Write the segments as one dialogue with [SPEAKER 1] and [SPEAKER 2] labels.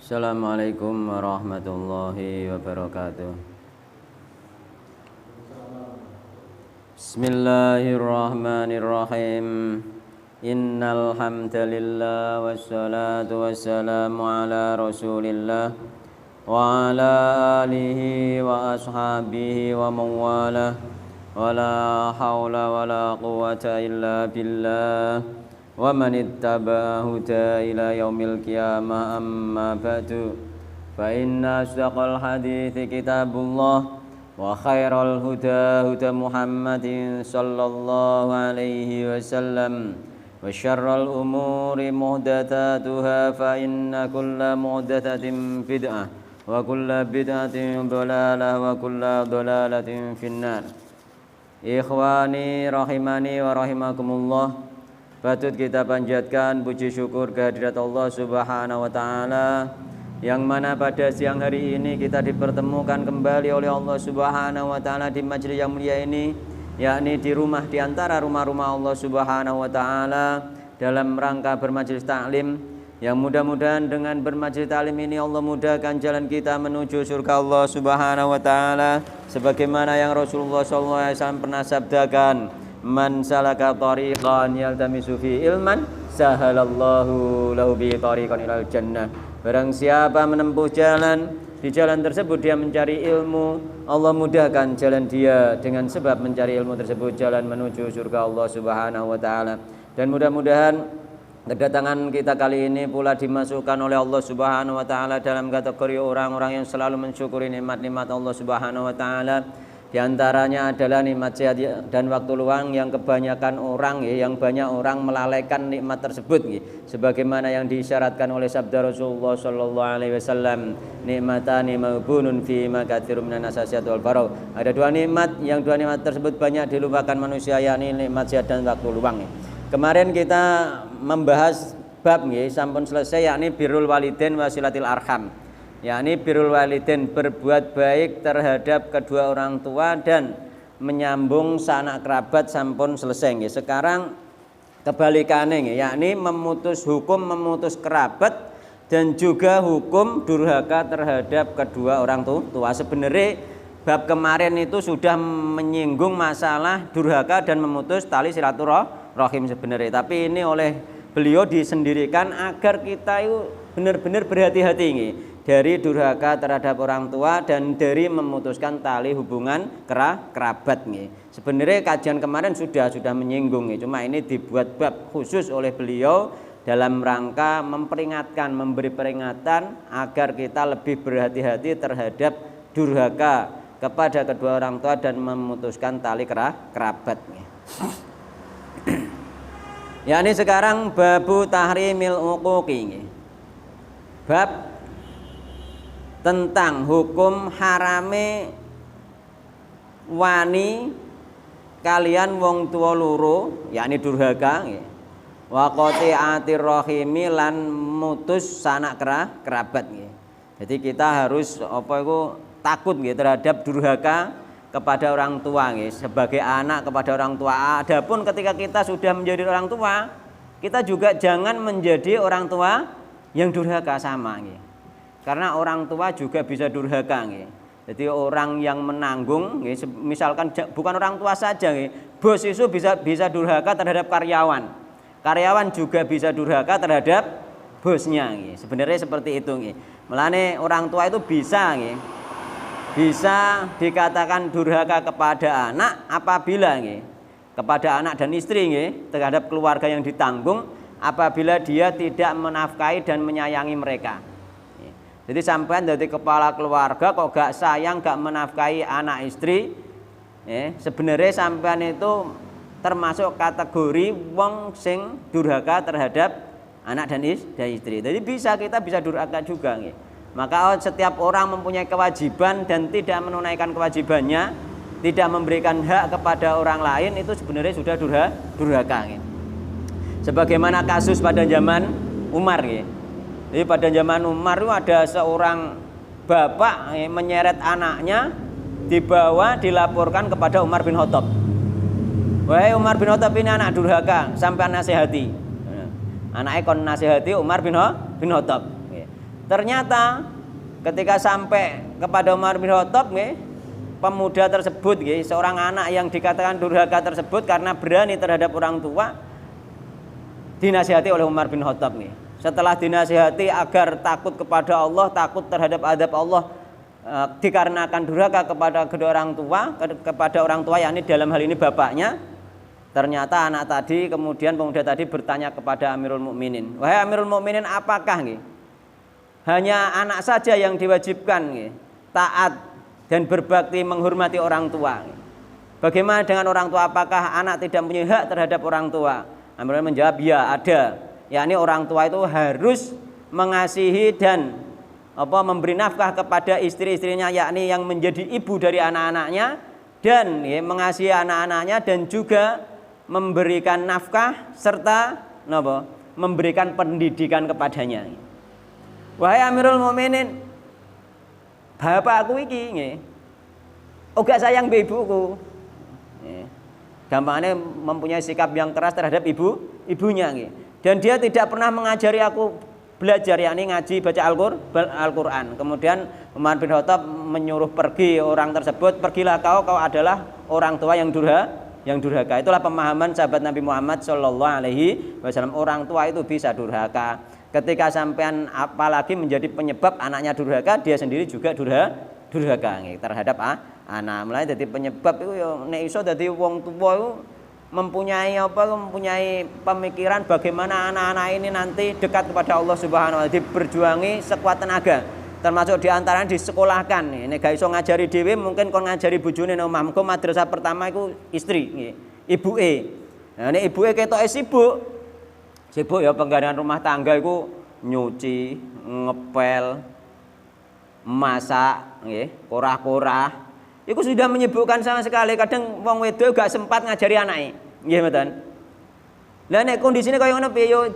[SPEAKER 1] Assalamualaikum warahmatullahi wabarakatuh. Bismillahirrahmanirrahim. Innal hamdalillah wassalatu wassalamu ala Rasulillah wa ala alihi wa ashabihi wa mawalah. Wala haula wala quwwata illa billah. Wa man ittaba'a huda ila yaumil qiyamah amma ba'du fa inna asdaqal hadithi kitabullah wa khairal huda huda Muhammadin sallallahu alaihi wasallam wa syarral umuri muhdatsatuha fa inna kulla muhdatsatin bid'ah wa kulla bid'atin dhalalah wa kulla dhalalatin finnar. Ikhwani rahimani wa rahimakumullah, patut kita panjatkan puji syukur kehadirat Allah Subhanahu wa taala yang mana pada siang hari ini kita dipertemukan kembali oleh Allah Subhanahu wa taala di majelis yang mulia ini, yakni di rumah di antara rumah-rumah Allah Subhanahu wa taala dalam rangka bermajelis taklim, yang mudah-mudahan dengan bermajelis taklim ini Allah mudahkan jalan kita menuju surga Allah Subhanahu wa taala sebagaimana yang Rasulullah SAW pernah sabdakan, man salaka tariqan yaltamisu fi ilman sahalallahu lahu bi tariqan ilal jannah. Barang siapa menempuh jalan, di jalan tersebut dia mencari ilmu, Allah mudahkan jalan dia dengan sebab mencari ilmu tersebut jalan menuju surga Allah Subhanahu wa taala. Dan mudah-mudahan kedatangan kita kali ini pula dimasukkan oleh Allah Subhanahu wa taala dalam kategori orang-orang yang selalu mensyukuri nikmat-nikmat Allah Subhanahu wa taala. Di antaranya adalah nikmat sehat dan waktu luang yang kebanyakan orang yang banyak orang melalaikan nikmat tersebut sebagaimana yang disyaratkan oleh sabda Rasulullah sallallahu alaihi wasallam, nikmatani mabunun fi makatsirum minan nasasiat wal faragh. Ada dua nikmat yang dua nikmat tersebut banyak dilupakan manusia, yakni nikmat sehat dan waktu luang. Kemarin kita membahas bab sampun selesai, yakni birrul walidain wa silatil arham, yakni birrul walidain berbuat baik terhadap kedua orang tua dan menyambung sanak kerabat sampun selesai. Sekarang kebalikannya, yakni memutus hukum memutus kerabat dan juga hukum durhaka terhadap kedua orang tua. Sebenarnya bab kemarin itu sudah menyinggung masalah durhaka dan memutus tali silaturahim sebenarnya, tapi ini oleh beliau disendirikan agar kita itu benar-benar berhati-hati dari durhaka terhadap orang tua dan dari memutuskan tali hubungan kerabat. Sebenarnya kajian kemarin sudah menyinggung, cuma ini dibuat bab khusus oleh beliau dalam rangka memperingatkan, memberi peringatan agar kita lebih berhati-hati terhadap durhaka kepada kedua orang tua dan memutuskan tali kerabat. Ya, ini sekarang babu tahrimil uquqi, bab tentang hukum harame wani kalian wong tua loro, yakni durhaka, wa qati'atir rahimi lan mutus sanak kerabat. Jadi kita harus takut terhadap durhaka kepada orang tua sebagai anak kepada orang tua. Adapun ketika kita sudah menjadi orang tua, kita juga jangan menjadi orang tua yang durhaka sama. Karena orang tua juga bisa durhaka. Jadi orang yang menanggung, misalkan bukan orang tua saja, bos itu bisa durhaka terhadap karyawan. Karyawan juga bisa durhaka terhadap bosnya. Sebenarnya seperti itu. Melane orang tua itu bisa dikatakan durhaka kepada anak apabila kepada anak dan istri terhadap keluarga yang ditanggung apabila dia tidak menafkahi dan menyayangi mereka. Jadi sampean dari kepala keluarga kok gak sayang, gak menafkahi anak istri, sebenarnya sampean itu termasuk kategori wong sing durhaka terhadap anak dan istri. Jadi kita bisa durhaka juga. Maka setiap orang mempunyai kewajiban dan tidak menunaikan kewajibannya, tidak memberikan hak kepada orang lain, itu sebenarnya sudah durhaka. Sebagaimana kasus pada zaman Umar. Jadi pada zaman Umar itu ada seorang bapak menyeret anaknya, dibawa dilaporkan kepada Umar bin Khattab. Wahai Umar bin Khattab, ini anak durhaka, sampai nasihati. Anaknya kon nasihati Umar bin Khattab. Ternyata ketika sampai kepada Umar bin Khattab nggih, pemuda tersebut nggih, seorang anak yang dikatakan durhaka tersebut karena berani terhadap orang tua, dinasihati oleh Umar bin Khattab nih. Setelah dinasihati agar takut kepada Allah, takut terhadap adab Allah dikarenakan durhaka kepada kedua orang tua, kepada orang tua yakni dalam hal ini bapaknya. Ternyata anak tadi, kemudian pemuda tadi bertanya kepada Amirul Mukminin, "Wahai Amirul Mukminin, apakah nih hanya anak saja yang diwajibkan nih taat dan berbakti menghormati orang tua? Bagaimana dengan orang tua? Apakah anak tidak punya hak terhadap orang tua?" Amirul menjawab, "Ya, ada. Yakni orang tua itu harus mengasihi dan memberi nafkah kepada istri-istrinya, yakni yang menjadi ibu dari anak-anaknya, dan mengasihi anak-anaknya dan juga memberikan nafkah serta memberikan pendidikan kepadanya." Wahai Amirul Mukminin, bapakku iki nggih uga sayang mbek ibuku. Gampangnya mempunyai sikap yang keras terhadap ibunya nggih. Dan dia tidak pernah mengajari aku belajar, yakni ngaji baca Al-Qur'an. Kemudian Umar bin Khattab menyuruh pergi orang tersebut, "Pergilah kau adalah orang tua yang durhaka." Itulah pemahaman sahabat Nabi Muhammad sallallahu alaihi wasallam. Orang tua itu bisa durhaka. Ketika sampean apalagi menjadi penyebab anaknya durhaka, dia sendiri juga durhaka terhadap anak. Mulai jadi penyebab itu ya nek iso dadi wong tua itu mempunyai pemikiran bagaimana anak-anak ini nanti dekat kepada Allah Subhanahu wa taala, diberjuangi sekuat tenaga. Termasuk diantaranya disekolahkan. Nek gak iso ngajari dhewe mungkin kon ngajari bojone nang omah. Muga madrasah pertama iku istri nggih, ibuke. Nah nek ibuke ketoke sibuk ya penggawean rumah tangga iku nyuci, ngepel, masak nggih, korah-korah. Iku sudah menyibukkan sama sekali. Kadang wong wedok gak sempat ngajari anake. Nggih mboten. Lah nek kondisine kaya ngono piye yo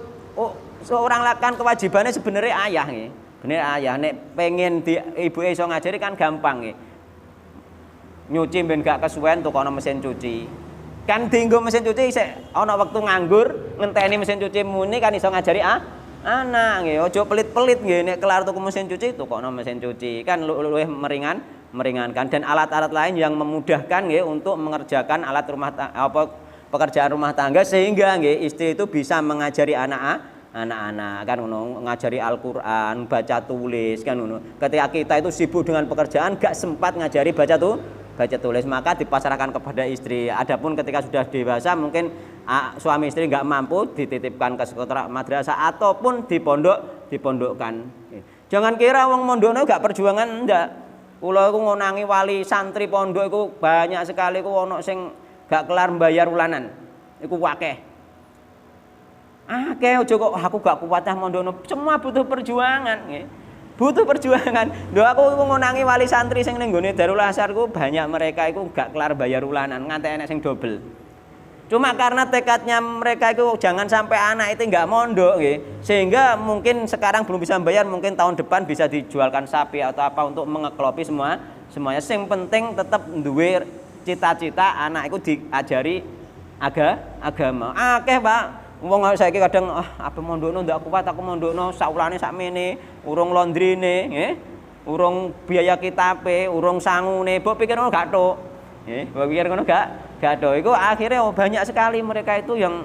[SPEAKER 1] seorang lakan kewajibannya sebenarnya ayah nggih. Bener ayah nek pengen ibuke iso ngajari kan gampang nggih. Nyuci ben gak kesuwen tukono mesin cuci. Kan dienggo mesin cuci isih ana wektu nganggur, ngenteni mesin cuci muni kan iso ngajari anak nggih. Aja pelit-pelit nggih nek kelar tuku mesin cuci tukono mesin cuci. Kan luwih meringankan, dan alat-alat lain yang memudahkan nggih untuk mengerjakan pekerjaan rumah tangga sehingga nggih istri itu bisa mengajari anak-anak kan ngono, ngajari Al-Qur'an, baca tulis kan ngono. Ketika kita itu sibuk dengan pekerjaan gak sempat ngajari baca tulis, maka dipasrahkan kepada istri. Adapun ketika sudah dewasa mungkin suami istri nggak mampu, dititipkan ke sekolah madrasah ataupun dipondokkan. Jangan kira wong mondokno gak perjuangan, ndak. Kula iku ngonangi wali santri pondok iku banyak sekali, iku ana sing gak kelar mbayar ulanan. Iku akeh. Akeh aja kok aku gak kuat mondokno. Semua butuh perjuangan nggih. Butuh perjuangan. Lho aku ngonangi wali santri sing ning nggone Darul Azhar ku banyak mereka iku gak kelar bayar ulanan, nganti enek sing dobel. Cuma karena tekadnya mereka itu jangan sampai anak itu nggak mondok, sehingga mungkin sekarang belum bisa bayar, mungkin tahun depan bisa dijualkan sapi atau apa untuk mengeklopi semuanya. Yang penting tetap duwe cita-cita anak itu diajari agama. Akeh Pak, wong saiki kadang apa mondokno ndak kuat, aku mondokno saulane sakmene, urung londrine, urung biaya kitabe, urung sangune, mbok pikir ngono gak tok. Mbok pikir ngono gak do. Iku akhirnya banyak sekali mereka itu yang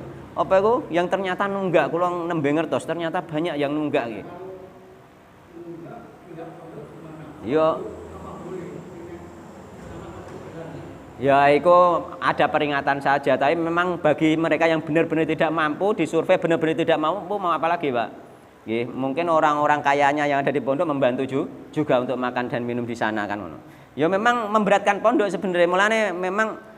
[SPEAKER 1] yang ternyata nunggak. Kula nembe ngertos ternyata banyak yang nunggak nggih. Ya iku ada peringatan saja, tapi memang bagi mereka yang benar-benar tidak mampu, disurvei benar-benar tidak mampu, mau apa lagi, Pak? Nggih, mungkin orang-orang kayanya yang ada di pondok membantu juga untuk makan dan minum di sana kan ngono. Ya memang memberatkan pondok sebenarnya, mulane memang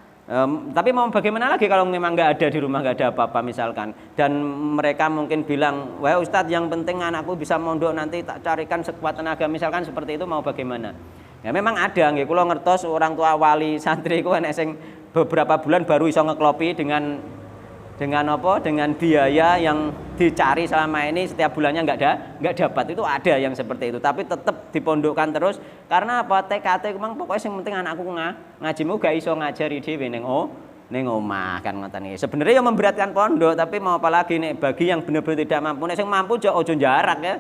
[SPEAKER 1] tapi mau bagaimana lagi kalau memang nggak ada di rumah, nggak ada apa-apa misalkan, dan mereka mungkin bilang, wah Ustadz yang penting anakku bisa mondok, nanti tak carikan sekuat tenaga misalkan seperti itu, mau bagaimana? Ya memang ada nggih, kula ngertos orang tua wali santri ku enek sing beberapa bulan baru iso ngeklopi dengan biaya yang dicari selama ini setiap bulannya nggak dapat. Itu ada yang seperti itu, tapi tetap dipondokkan terus karena apa? TKT memang pokoknya yang penting anakku ngajimu gak iso ngajari dhewe ning omah kan ngoten iki. Sebenarnya yang memberatkan pondok, tapi mau apalagi nih bagi yang benar-benar tidak mampu, nek sing mampu ojo jarak ya.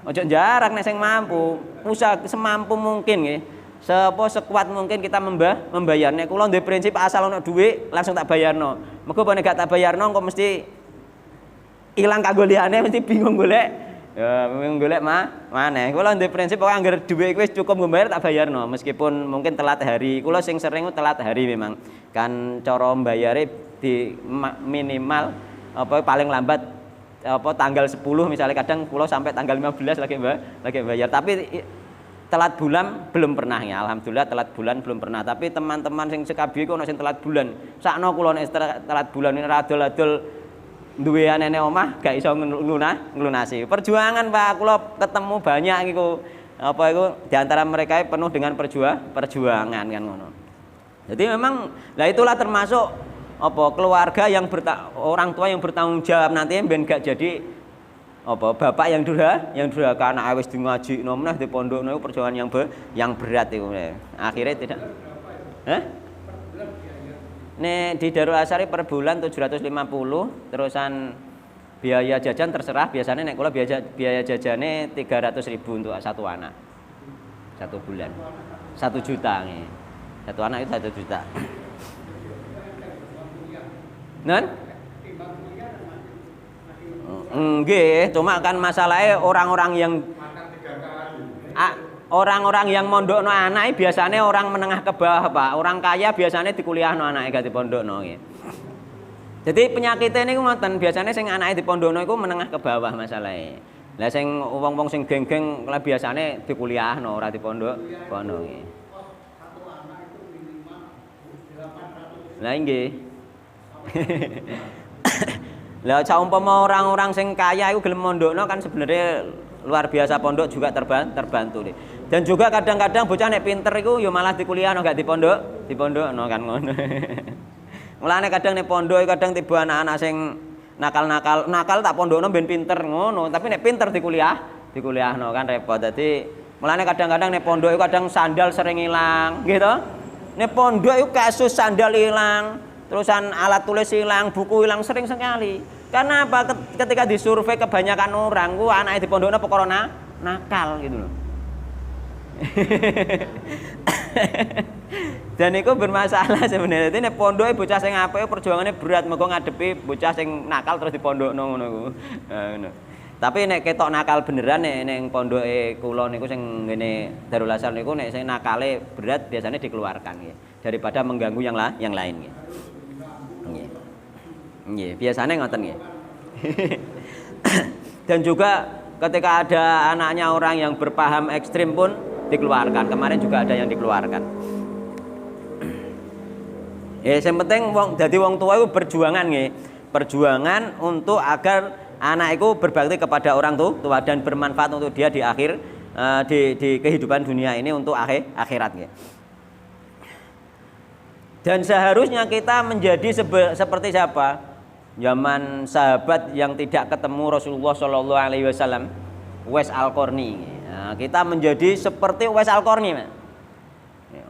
[SPEAKER 1] Ojo jarak nek sing mampu, usaha semampu mungkin nggih. Sekuat mungkin kita membayar. Nek kula ndek prinsip asal ono dhuwit langsung tak bayarno. Mergo nek gak tak bayarno kok mesti ilang kanggo liyane, mesti bingung golek. Ya, bingung golek maneh. Kula ndek prinsip pokoke anggere dhuwit wis cukup mbayar tak bayarno, meskipun mungkin telat hari. Kula sing sering telat hari memang. Kan cara mbayare di minimal apa paling lambat apa tanggal 10 misalnya, kadang kula sampai tanggal 15 lagi bayar. Tapi telat bulan belum pernah ya, alhamdulillah telat bulan belum pernah. Tapi teman-teman sing sekabiye ku ono sing telat bulan. Sakno kula nek telat bulan ini radol-radol duwe anene omah gak iso nglunasi. Perjuangan Pak, kula ketemu banyak iku apa iku di antara mereka penuh dengan perjuangan kan ngono. Jadi memang lah itulah termasuk apa keluarga yang orang tua yang bertanggung jawab nanti ben gak jadi apa bapak yang durhaka anak wis di ngaji meneh di pondok niku perjuangan yang berat itu. Akhirnya tidak. Nih di Darul Asari per bulan 750, terusan biaya jajan terserah, biasanya nek kula biaya jajane 300.000 untuk satu anak. Satu bulan. 1 juta nih. Satu anak itu 1 juta. Nan? Nggih, cuma kan masalahnya orang-orang yang mondokno anake biasanya orang menengah ke bawah, Pak. Orang kaya biasanya dikuliahno anake gak dipondokno nggih. Jadi penyakitnya niku ngoten, biasanya sing anake dipondokno iku menengah ke bawah masalahe. Lah sing wong-wong sing geng-geng lah biasanya dikuliahno ora dipondokno nggih. Lah nggih. Lah saumpama orang-orang sing kaya iku gelem mondokno kan sebenarnya luar biasa, pondok juga terbantu nih. Dan juga kadang-kadang bocah nek pinter iku ya malah dikuliahno gak dipondokno kan ngono. Mulane kadang nek pondok kadang tiba anak-anak sing nakal tak pondokno ben pinter ngono, tapi nek pinter dikuliahno kan repot. Dadi mulane kadang-kadang nek pondok iku kadang sandal sering ilang gitu. Nek pondok iku kasus sandal ilang, terusan alat tulis hilang, buku hilang sering sekali. Karena apa? Ketika disurvei kebanyakan orang, ku anaknya di pondoknya perkara nakal gitu loh. Dan itu bermasalah sebenarnya. Ini pondoknya bocah sing apik perjuangannya berat, mergo ngadepi bocah sing nakal terus di pondokno ngono ku. Tapi nek ketok nakal beneran nek pondoke kula niku sing ngene Darul Asar niku nek sing nakale berat biasanya dikeluarkan nggih, daripada mengganggu yang lain nggih. Nggih, biasanya ngoten nggih. Dan juga ketika ada anaknya orang yang berpaham ekstrim pun dikeluarkan. Kemarin juga ada yang dikeluarkan. Yang penting dadi wong tua itu perjuangan nggih. Perjuangan untuk agar anak itu berbakti kepada orang tua dan bermanfaat untuk dia di akhir di kehidupan dunia ini untuk akhirat nggih. Dan seharusnya kita menjadi seperti siapa? Zaman sahabat yang tidak ketemu Rasulullah Shallallahu Alaihi Wasallam, Uwais Al-Qarni. Nah, kita menjadi seperti Uwais Al-Qarni.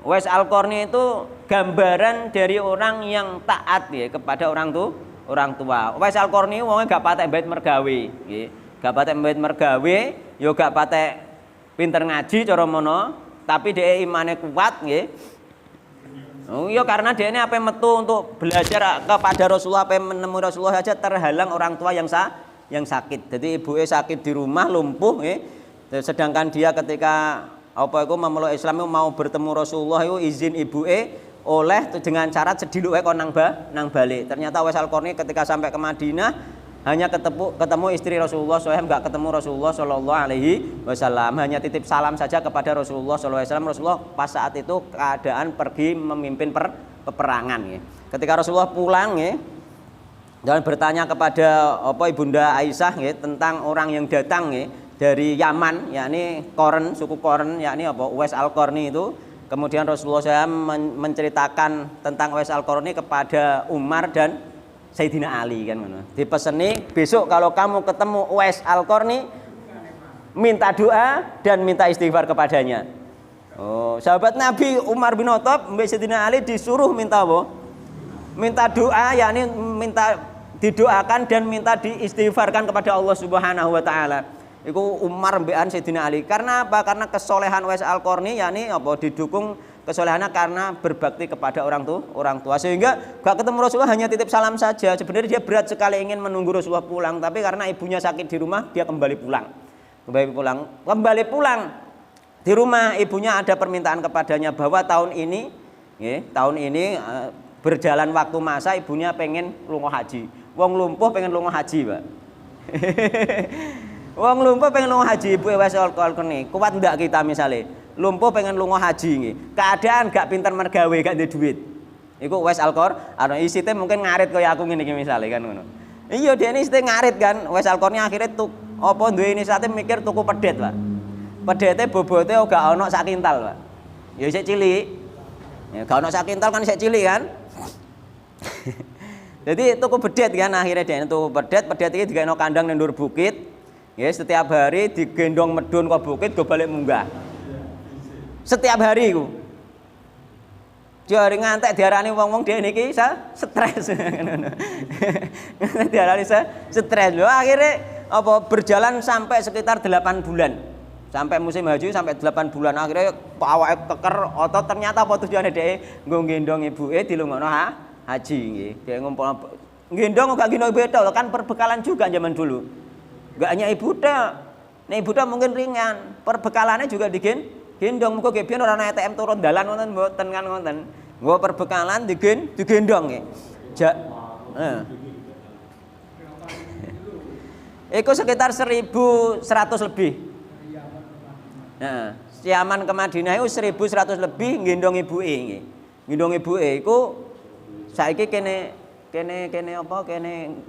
[SPEAKER 1] Uwais Al-Qarni itu gambaran dari orang yang taat ya, kepada orang tua. Uwais Al-Qarni wongnya gak patek bait mergawe, gak patek bait mergawe, yo gak patek pinter ngaji cara mono, tapi dia imannya kuat, oh iya, karena dia ini apa yang metu untuk belajar kepada Rasulullah, apa yang menemui Rasulullah saja terhalang orang tua yang sakit. Jadi ibunya sakit di rumah lumpuh, sedangkan dia ketika memeluk Islam mau bertemu Rasulullah itu izin ibunya oleh dengan syarat sediluk kok nang balik. Ternyata Uwais Al-Qarni ketika sampai ke Madinah hanya ketemu istri Rasulullah SAW, nggak ketemu Rasulullah Shallallahu Alaihi Wasallam, hanya titip salam saja kepada Rasulullah Shallallahu Alaihi Wasallam. Rasulullah pas saat itu keadaan pergi memimpin peperangan. Ketika Rasulullah pulang, dan bertanya kepada ibunda Aisyah tentang orang yang datang dari Yaman, yakni Qoren, suku Qoren, yakni Uwais Al-Qarni itu. Kemudian Rasulullah SAW menceritakan tentang Uwais Al-Qarni kepada Umar dan Sayyidina Ali kan ngono. Dipeseni besok kalau kamu ketemu Uwais Al-Qarni minta doa dan minta istighfar kepadanya. Oh, sahabat Nabi Umar bin Khattab mbek Sayyidina Ali disuruh minta apa? Minta doa, yakni minta didoakan dan minta diistighfarkan kepada Allah Subhanahu wa taala. Iku Umar mbekan Sayyidina Ali. Karena apa? Karena kesolehan Uwais Al-Qarni yakni apa didukung kesolehannya karena berbakti kepada orang tua sehingga gak ketemu Rasulullah hanya titip salam saja. Sebenarnya dia berat sekali ingin menunggu Rasulullah pulang, tapi karena ibunya sakit di rumah dia kembali pulang di rumah. Ibunya ada permintaan kepadanya bahwa tahun ini berjalan waktu masa ibunya pengen lunga haji. Wong lumpuh pengen lunga haji, Pak. Wong lumpuh pengen lunga haji, ibu Uwais Al-Qarni. Kuat ndak kita misalnya lumpuh pengen lunga haji nggih. Keadaan gak pinter mergawe, gak duwe duit. Iku Uwais Al-Qarni isite mungkin ngarit kaya aku ngene iki misale kan ngono. Iya dene isite ngarit kan. Uwais Al-Qarni akhire duwe inisiatif mikir tuku pedet, Pak. Pedete bobote gak ono sak kintal, Pak. Ya isih cilik. Ya gak ono sak kintal kan isih cilik kan. Jadi tuku pedet kan akhirnya dia tuku pedet iki digawe kandang nang ndur bukit. Ya setiap hari digendong medun ke bukit go balik munggah. Setiap hari iku. Diari ngantek diarani wong-wong dene iki stres. Diarani stres lho. Akhirnya berjalan sampai sekitar 8 bulan. Sampai musim haji sampai 8 bulan. Akhirnya awake keker otot ternyata apa tujuane dhek nggo gendong ibuke dilungokno haji nggih. Dhek ngumpul gendong gak gendong ibu tok kan perbekalan juga zaman dulu. Gak hanya ibu tok. Nek ibu tok mungkin ringan, perbekalannya juga digendong. Muga ge biyen ora ana ATM turun dalan wonten mboten kan wonten. Nggo perbekalan digendong nggih. Iku sekitar 1.100 lebih. Nah, Yaman ke Madinah itu 1.100 lebih gendong ibuke nggih. Gendong ibuke iku saiki kene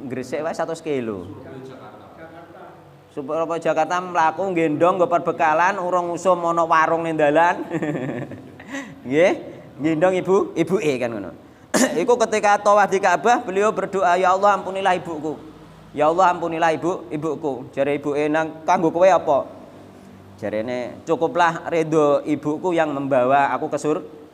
[SPEAKER 1] Gresik wae 100 kilo. Supaya Jakarta mlaku gendong nggo perbekalan urung usum ana warung ning dalan. Nggih, gendong ibuke kan ngono. Iku ketika tawaf di Ka'bah beliau berdoa, "Ya Allah ampunilah ibuku. Ya Allah ampunilah ibuku." Jare ibuke nang kanggo kowe apa? Jarene cukuplah ridho ibuku yang membawa aku ke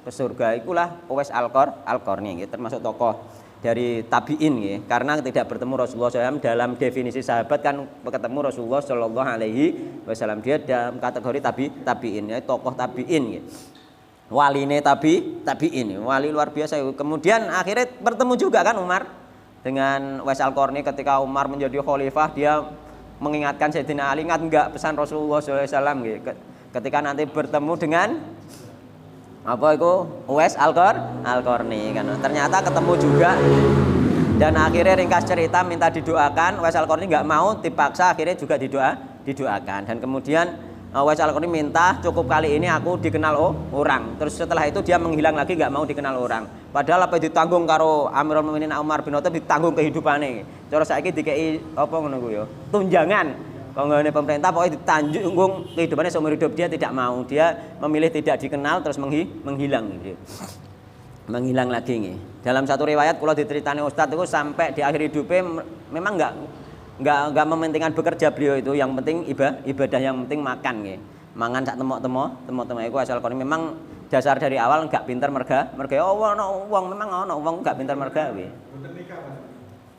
[SPEAKER 1] surga. Ikulah Uwais Al-Qarni nggih, termasuk tokoh dari tabi'in nggih, karena tidak bertemu Rasulullah SAW dalam definisi sahabat kan ketemu Rasulullah Shallallahu Alaihi Wasallam, dia dalam kategori tabi'in ya, tokoh tabi'in nggih. Waline tabi'in, wali luar biasa. Kemudian akhirnya bertemu juga kan Umar dengan Uwais Al-Qarni. Ketika Umar menjadi khalifah, dia mengingatkan Sayyidina Ali, ingat enggak pesan Rasulullah SAW nggih, ketika nanti bertemu dengan apa itu Uwais Al-Qarni kan. Ternyata ketemu juga dan akhirnya ringkas cerita minta didoakan. Uwais Al-Qarni enggak mau, dipaksa akhirnya juga didoakan. Dan kemudian Uwais Al-Qarni minta cukup kali ini aku dikenal orang. Terus setelah itu dia menghilang lagi, enggak mau dikenal orang. Padahal apa ditanggung karo Amirul Mukminin Umar bin Khattab, ditanggung kehidupane. Cara saiki dikei apa ngono ku ya? Tunjangan. Konggone pemerintah pokoknya ditanggung kehidupannya seumur hidup, dia tidak mau. Dia memilih tidak dikenal terus menghilang gitu. Menghilang lagi nih. Dalam satu riwayat kalau diceritani Ustadz itu sampai di akhir hidupnya memang enggak mementingkan bekerja beliau itu, yang penting ibadah, yang penting makan nih. Mangan sak temo-temo iku asal kon memang dasar dari awal enggak pinter merga. Wong memang ono wong enggak pinter mergawe. Mboten nikah, Mas.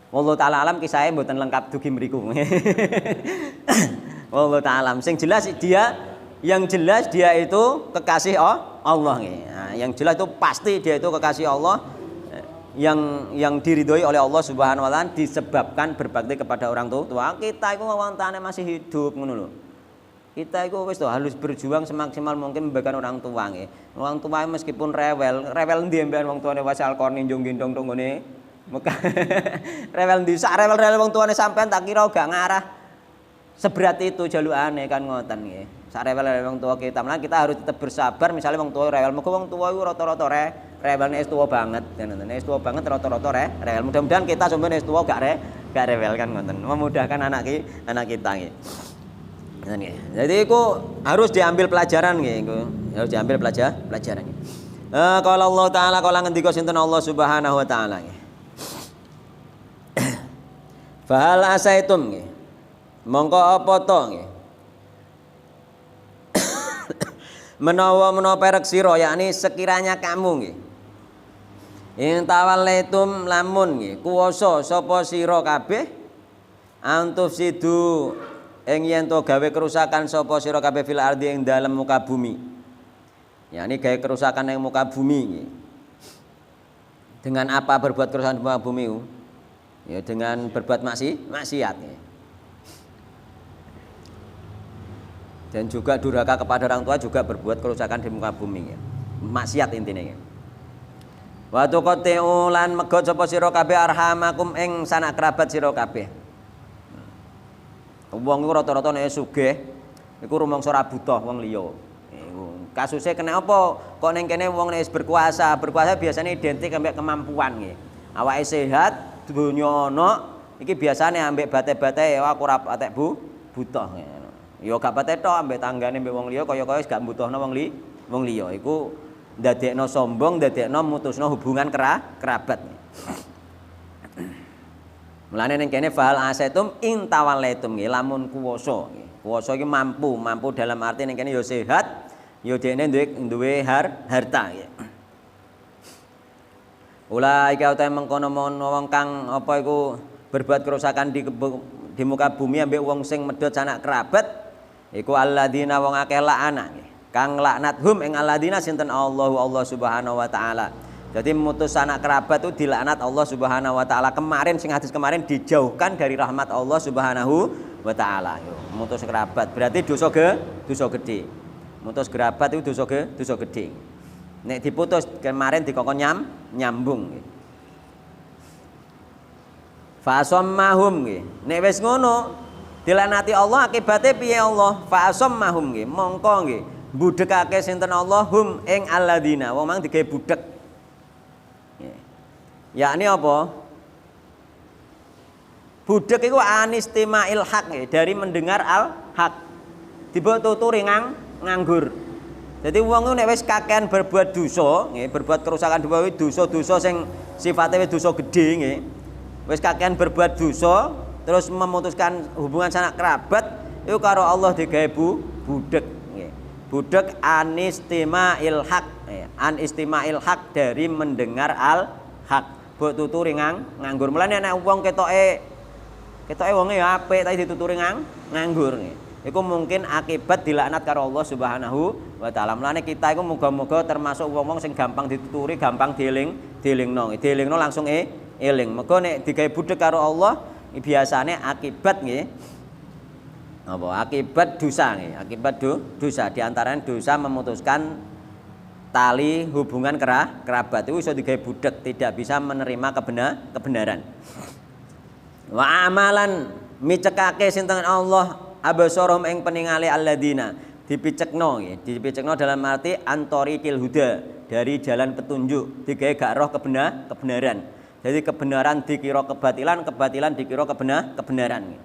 [SPEAKER 1] Wallahu taala alam, kisahnya mboten lengkap dugi mriku. Wallahu taala alam. Yang jelas dia itu kekasih Allah nggih. Nah, yang jelas itu pasti dia itu kekasih Allah yang diridhoi oleh Allah Subhanahu wa taala disebabkan berbakti kepada orang tua. Kita iku wawantane masih hidup ngono lho. Kita iku wis harus berjuang semaksimal mungkin memberikan orang tua nggih. Orang tua meskipun rewel endi mbekan wong tuane Uwais Al-Qarni njong-gendong tonggone Mekah. Rewel ndi sak rewel wong tuane sampean tak kira gak ngarah seberat itu jalukane kan ngoten nggih. Sak rewel wong tua kita, malah kita harus tetap bersabar. Misalnya wong tua rewel, mergo wong tua iku rata-rata rewelne wis tuwa banget ngoten. Wis tuwa banget rata-rata rewel. Mudah-mudahan kita sampeyan wis tuwa gak rewel kan ngoten. Memudahkan anak kita nggih. Ngoten nggih. Jadi iku harus diambil pelajaran nggih iku. Harus diambil pelajaran. Kalau Allah taala kala ngendika sinten Allah Subhanahu wa taala nggih. Fahal asaitum nggih. Mongko apa to nggih? Menawa perek sira, yakni sekiranya kamu nggih. Ing tawallaitum lamun nggih kuwasa sapa sira kabeh antuf sidu ing yen to gawe kerusakan sapa sira kabeh fil ardi ing dalem muka bumi. Ya ini gawe kerusakan ing muka bumi. Dengan apa berbuat kerusakan di muka bumi? Ya dengan berbuat maksiat. Dan juga durhaka kepada orang tua juga berbuat kerusakan di muka bumi. Maksiat intinya. Wa tuqtiu lan megot sapa sira kabeh arhamakum ing sanak kerabat sira kabeh. Wong iku rata-rata nek sugih iku rumangsa ora butuh wong liya. Kasusé kena apa? Kok ning kene wong nek berkuasa biasanya identik ambek kemampuan nggih. Awake sehat, donya ana, iki biasane ambek bate-bate ya aku ora patek butuh. Ya gak patek tok ambek tanggane ambek wong liya kaya-kaya gak mbutuhno wong liya. Iku ndadekno sombong, ndadekno mutusno hubungan kerabat. Mulane ning kene fahal asaitum in tawallaitum nggih lamun kuwasa nggih. Kuwasa iki mampu dalam arti ning kene ya sehat, ya dekne duwe harta nggih. Ulaika utahe mengkono wong kang apa iku berbuat kerusakan di muka bumi ambek wong sing medhot sanak kerabat iku alladzina wong akeh la'ana nggih. Kang laknathum ing alladzina sinten Allah Subhanahu wa taala. Jadi mutus anak kerabat itu dilaknat Allah Subhanahu wa taala. Kemarin sing hadis kemarin dijauhkan dari rahmat Allah Subhanahu wa taala. Mutus kerabat berarti dosa gede. Mutus kerabat itu dosa gede. Nek diputus kemarin dikongkon nyambung nggih. Fa asammahum nggih. Nek wis ngono dilaknati Allah akibate piye Allah? Fa asammahum nggih. Mongko nggih budekake sinten Allah hum ing alladzina wong mang digawe budek. Yakni apa? Budek iku anistima'il haq dari mendengar al haq. Dibawa tuturi nganggur. Jadi wong ku nek wis kakean berbuat dosa, nggih, berbuat kerusakan dosa-dosa sing sifatnya dosa gedhe nggih. Wis kakean berbuat dosa terus memutuskan hubungan sanak kerabat iku karo Allah digawe budek. Budek anistima'il haq, anistima'il haq dari mendengar al haq. Mbok tuturi nganggur. Mulane nek wong ketoke wonge ya apik tapi dituturi nganggur. Iku mungkin akibat dilaknat karo Allah Subhanahu wa taala. Mulane kita iku muga-muga termasuk wong-wong sing gampang dituturi, gampang dielingno. Dielingno langsung eling. Mergo nek digawe budek karo Allah biasane akibat nggih apa akibat dosa nih, akibat dosa di antaranya dosa memutuskan tali hubungan kerabat itu iso digawe budek, tidak bisa menerima kebenaran. Wa amalan micekake sinten Allah absarum ing peningale alladzina dipicekno nggih, dipicekno dalam arti antoriqil huda dari jalan petunjuk, digawe gak roh kebenaran. Jadi kebenaran dikira kebatilan, kebatilan dikira kebenaran.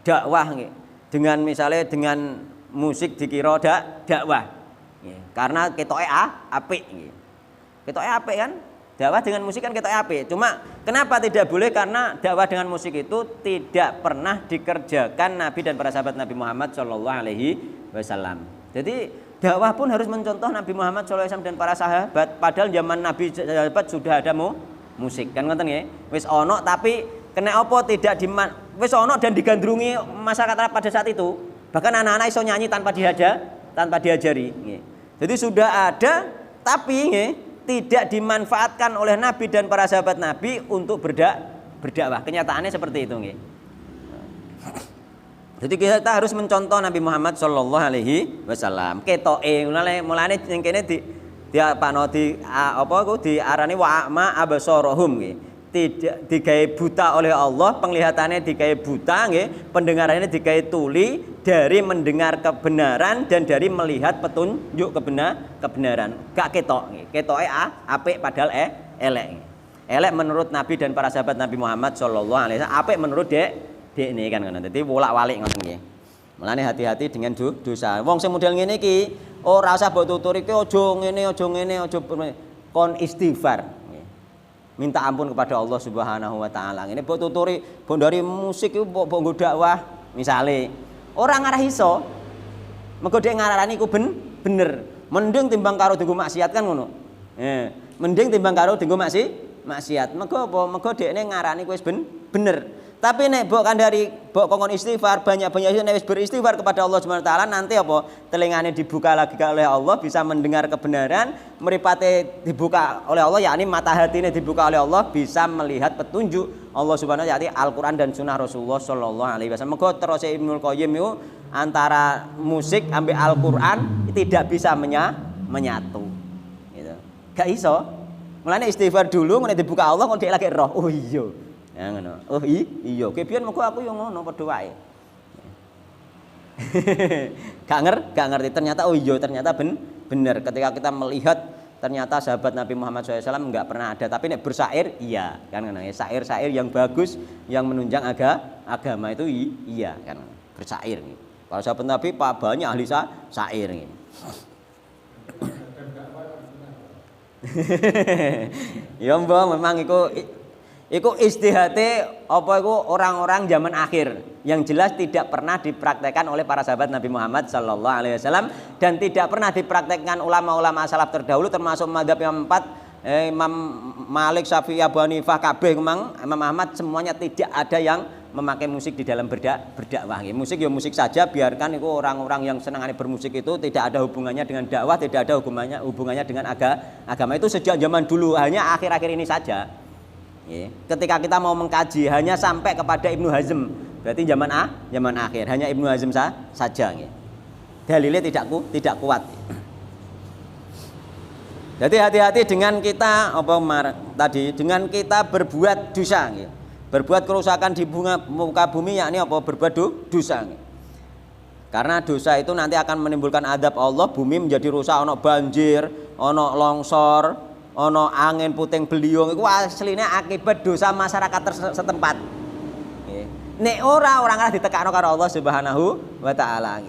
[SPEAKER 1] Dakwah nggih. Dengan misalnya dengan musik dikira dakwah. Karena ketoke apik nggih. Ketoke apik kan? Dakwah dengan musik kan ketoke apik. Cuma kenapa tidak boleh? Karena dakwah dengan musik itu tidak pernah dikerjakan Nabi dan para sahabat Nabi Muhammad sallallahu alaihi wasallam. Jadi dakwah pun harus mencontoh Nabi Muhammad sallallahu alaihi wasallam dan para sahabat. Padahal zaman Nabi sahabat sudah ada musik. Kan ngoten nggih? Wis ana tapi kena apa tidak wis ana dan digandrungi masyarakat Arab pada saat itu. Bahkan anak-anak iso nyanyi tanpa diajari nggih. Jadi sudah ada tapi nggih tidak dimanfaatkan oleh Nabi dan para sahabat Nabi untuk berdakwah. Kenyataannya seperti itu nggih. Jadi kita harus mencontoh Nabi Muhammad sallallahu alaihi wasallam. Ketoke mulane ning kene diarani wa'ama absarahum nggih. Tidak digawe buta oleh Allah, penglihatannya digawe buta nggih, pendengarannya digawe tuli dari mendengar kebenaran dan dari melihat petunjuk kebenaran. Gak ketok nggih. Ketoke apik padahal elek. Elek menurut Nabi dan para sahabat Nabi Muhammad sallallahu alaihi wasallam, apik menurut dekne kan ngono. Dadi bolak-balik ngoten nggih. Mulane hati-hati dengan dosa. Wong sing model ngene iki ora usah mbok tuturi ki aja ngene, kon istighfar. Minta ampun kepada Allah Subhanahu wa taala. Ngene mbok tuturi bondari musik iku mbok nggo dakwah misale. Ora ngarah iso. Mergo dhek ngarani iku bener. Mending timbang karo dienggo maksiat kan ngono. Mending timbang karo dienggo maksiat. Mergo apa? Mergo dhekne ngarani iku wis bener. Tapi nek mbok kandhari mbok kongkon istighfar, banyak-banyak nek wis beristighfar kepada Allah Subhanahu wa taala, nanti apa? Telingane dibuka lagi oleh Allah, bisa mendengar kebenaran, mripate dibuka oleh Allah, yakni mata hatine dibuka oleh Allah, bisa melihat petunjuk Allah Subhanahu wa taala, Al-Qur'an dan sunnah Rasulullah sallallahu alaihi wasallam. Mego terus Ibnul Qayyim itu antara musik ambil Al-Qur'an tidak bisa menyatu. Gitu. Gak iso. Mulane istighfar dulu, nek dibuka Allah kok dhek lagi roh. Oh iya. Ya ngono. Oh iya, kepian mengko aku yo ngono padha wae. Gak ngerti ternyata oh iya ternyata bener ketika kita melihat ternyata sahabat Nabi Muhammad SAW enggak pernah ada, tapi nek bersair iya kan ngono ya, syair-syair yang bagus yang menunjang agama itu iya kan bersair nih. Kalau sahabat Nabi Pak banyak ahli syair nih. Ya mbah memang iku istihate apa iku orang-orang zaman akhir yang jelas tidak pernah dipraktekkan oleh para sahabat Nabi Muhammad sallallahu alaihi wasallam dan tidak pernah dipraktekkan ulama-ulama salaf terdahulu termasuk mazhab yang 4 Imam Malik, Syafi'i, Abu Hanifah kabeh memang Imam Ahmad semuanya tidak ada yang memakai musik di dalam berdakwah. Musik ya musik saja, biarkan itu orang-orang yang senang bermusik itu tidak ada hubungannya dengan dakwah, tidak ada hubungannya dengan agama itu sejak zaman dulu, hanya akhir-akhir ini saja. Ketika kita mau mengkaji hanya sampai kepada Ibnu Hazm, berarti zaman akhir hanya Ibnu Hazm saja. Dalilnya tidak kuat. Jadi hati-hati dengan kita dengan kita berbuat dosa, berbuat kerusakan di muka bumi, yakni berbuat dosa. Karena dosa itu nanti akan menimbulkan adab Allah, bumi menjadi rusak, ono banjir, ono longsor, ono angin puting beliung, itu aslinya akibat dosa masyarakat setempat. Nek orang kan ditekakno karo Allah Subhanahu wa taala.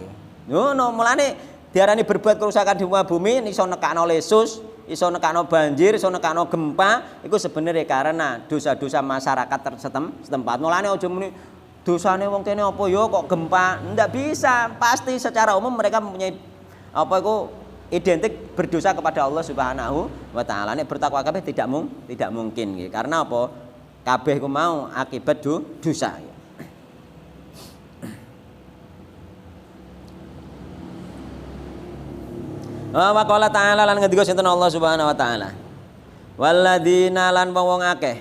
[SPEAKER 1] Ngono mulane diarani berbuat kerusakan di muka bumi, iso nekakno lesus, iso nekakno banjir, iso nekakno gempa, itu sebenarnya karena dosa-dosa masyarakat setempat. Mulane aja muni dosane wong kene apa ya kok gempa, ndak bisa. Pasti secara umum mereka mempunyai identik berdosa kepada Allah Subhanahu wa taala. Nek bertakwa kabeh tidak mungkin nggih. Karena apa? Kabeh ku mau akibat dosa. Wa qala ta'ala lan ngendika sinten Allah Subhanahu wa taala. Walladzina lan wong akeh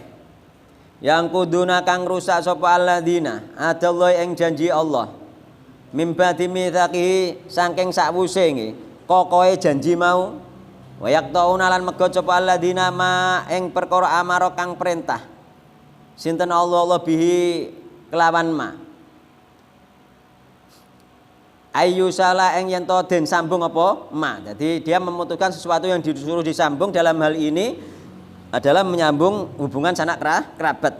[SPEAKER 1] yang kuduna kang rusak sapa alladzina adallahi ing janji Allah. Mimba dimitsaki saking sakwuse nggih. Kokoe janji mau wayak tauna lan megot sapa alladzina ma ing perkara amara kang perintah sinten Allah bihi kelawan ma ayu salah ing yen to den sambung apa ma. Jadi dia memutuskan sesuatu yang disuruh disambung dalam hal ini adalah menyambung hubungan sanak kerabat.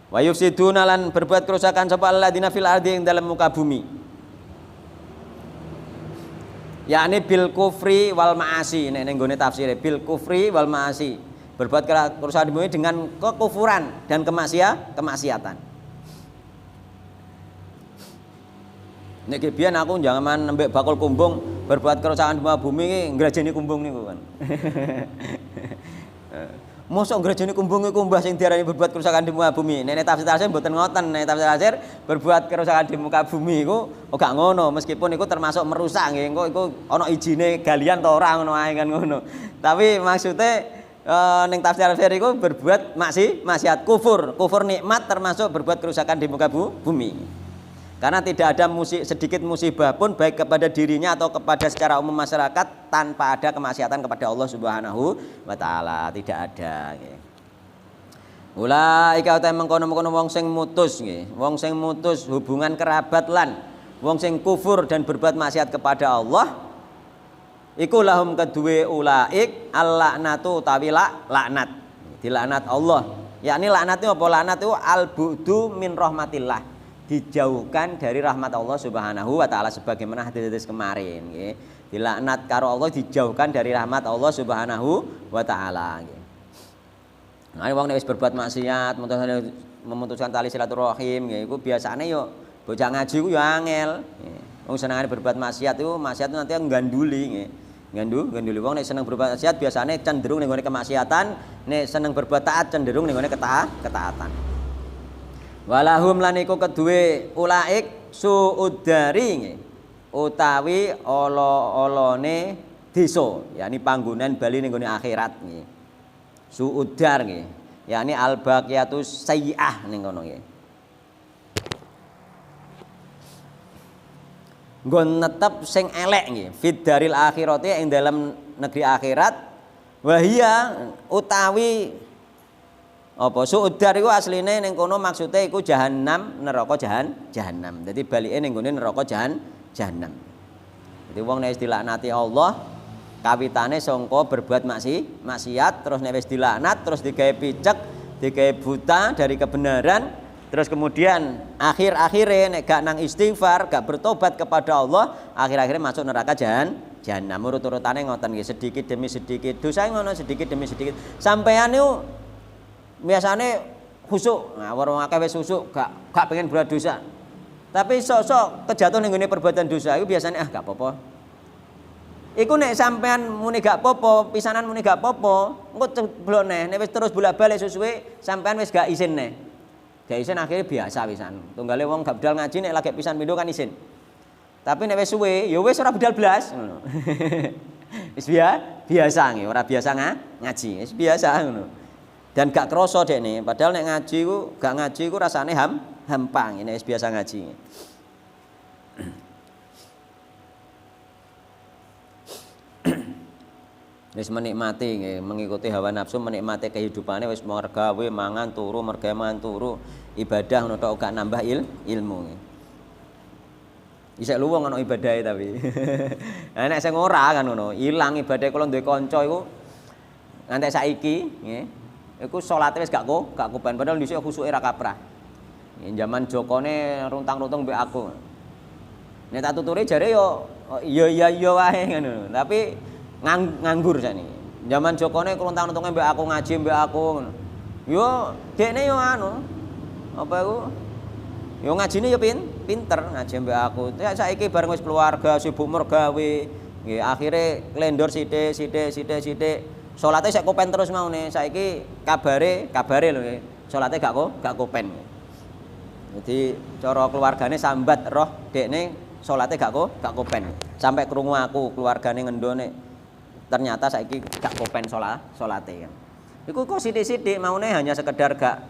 [SPEAKER 1] Wa yufsiduna lan berbuat kerusakan sapa alladzina fil ardi ing dalam muka bumi. Yakni bil kufri wal ma'asi, nek nggone tafsire bil kufri wal ma'asi, berbuat kerusakan di bumi dengan kekufuran dan kemaksiatan. Nek biyen aku jangan nembek bakul kumbung berbuat kerusakan di bumi iki ngrajeni kumbung niku kan. Mosok ngrajeni kumbung iku mbah sing diarani berbuat kerusakan di muka bumi. Nek tafsir mboten ngoten, nek tafsir berbuat kerusakan di muka bumi iku gak ngono, meskipun iku termasuk merusak nggih. Engko iku ana ijine galian ta ora ngono ae kan ngono. Tapi maksude ning tafsir iku berbuat maksiat kufur nikmat termasuk berbuat kerusakan di muka bumi. Karena tidak ada sedikit musibah pun baik kepada dirinya atau kepada secara umum masyarakat tanpa ada kemaksiatan kepada Allah Subhanahu wa taala, tidak ada nggih. Ulaika ta mengkono-mengkono wong sing mutus nggih, wong sing mutus hubungan kerabat lan wong sing kufur dan berbuat maksiat kepada Allah iku lahum kedue ulaik al-laknatu utawi laknat. Dilaknat Allah. Yakni laknat itu apa? Laknat itu al-bu'du min rahmatillah. Dijauhkan dari rahmat Allah Subhanahu wa taala sebagaimana hadis-hadis kemarin nggih. Dilaknat karo Allah, dijauhkan dari rahmat Allah Subhanahu wa taala nggih. Nah, wong nek wis berbuat maksiat, memutuskan tali silaturahim nggih, iku biasane yo bocah ngaji ku yo angel. Wong senengane berbuat maksiat itu nanti ngganduli nggih. Nganduli wong nek seneng berbuat maksiat biasane cenderung ning kemaksiatan, nek seneng berbuat taat cenderung ning ketaatan. Walahum lan iku kedue ulaik suudari nggih. Utawi ala-alane desa, yakni panggonan bali ning gone akhirat nggih. Suudar nggih, yakni al-baqiyatus sayyi'ah ning kono nggih. Nggon netep sing elek nggih, fid daril akhirati ing dalam negeri akhirat. Wahia utawi apa suudar iku asline ning kono maksude iku jahanam, neraka jahanam. Dadi balike ning gone neraka jahanam. Dadi wong nek wis dilaknati Allah, kawitane sangka berbuat maksiat, terus nek wis dilaknat terus digawe picek, digawe buta dari kebenaran, terus kemudian akhir-akhire nek gak nang istighfar, gak bertobat kepada Allah, akhir-akhirnya masuk neraka jahanam. Urut-urutane ngoten nggih, sedikit demi sedikit. Dosa ngono sedikit demi sedikit. Sampeyan niku biasane khusuk. Nah, wong akeh wis khusuk gak pengen berbuat dosa. Tapi sok-sok kejatuh ning ngene perbuatan dosa iku biasane gak apa-apa. Iku nek sampean muni gak apa-apa, pisanan muni gak apa-apa, engko ceblok neh, nek wis terus bolak-balik suwe sampean wis gak isin neh. Gak isin akhirnya biasa pisan. Tunggale wong gak bedal ngaji nek lagi pisan pindho kan isin. Tapi nek wis suwe, ya wis ora bedal blas ngono. Wis biasa nggih, ora biasa ngaji, wis biasa ngono. Dan gak kroso dekne, padahal nek ngaji ku gak ngaji ku rasane hampang, nek wis biasa ngaji. Wis menikmati nggih, mengikuti hawa nafsu, menikmati kehidupane wis mergawe mangan turu, mergawe mangan turu, ibadah ngono tok gak nambah ilmu nggih. Isek luwung ana ibadahe tapi. Lah nek sing ora kan ngono, ilang ibadahe kula duwe kanca iku nganti saiki nggih. Iku salate wis gak kuban padahal dhisik khusuke ra kaprah. Nggih, jaman Jokone runtang-runtung mbek aku. Nek tak tuturi jare yo iya wae ngono. Tapi nganggur sakniki. Jaman Jokone runtang-runtunge mbek aku ngaji mbek aku ngono. Yo dekne yo anu. Apa iku? Yo ngajine yo pinter ngaji mbek aku. Saiki bareng wis keluarga sibuk mergawe. Nggih, akhire klendor sithik. Salate sik kopen terus maune. Saiki kabare lho nggih. Salate gak kopen. Jadi cara keluargane sambat roh dekne salate gak kopen. Sampai krungu aku keluargane ngendone ternyata saiki gak kopen salate kan. Iku kok sithik-sithik maune hanya sekedar gak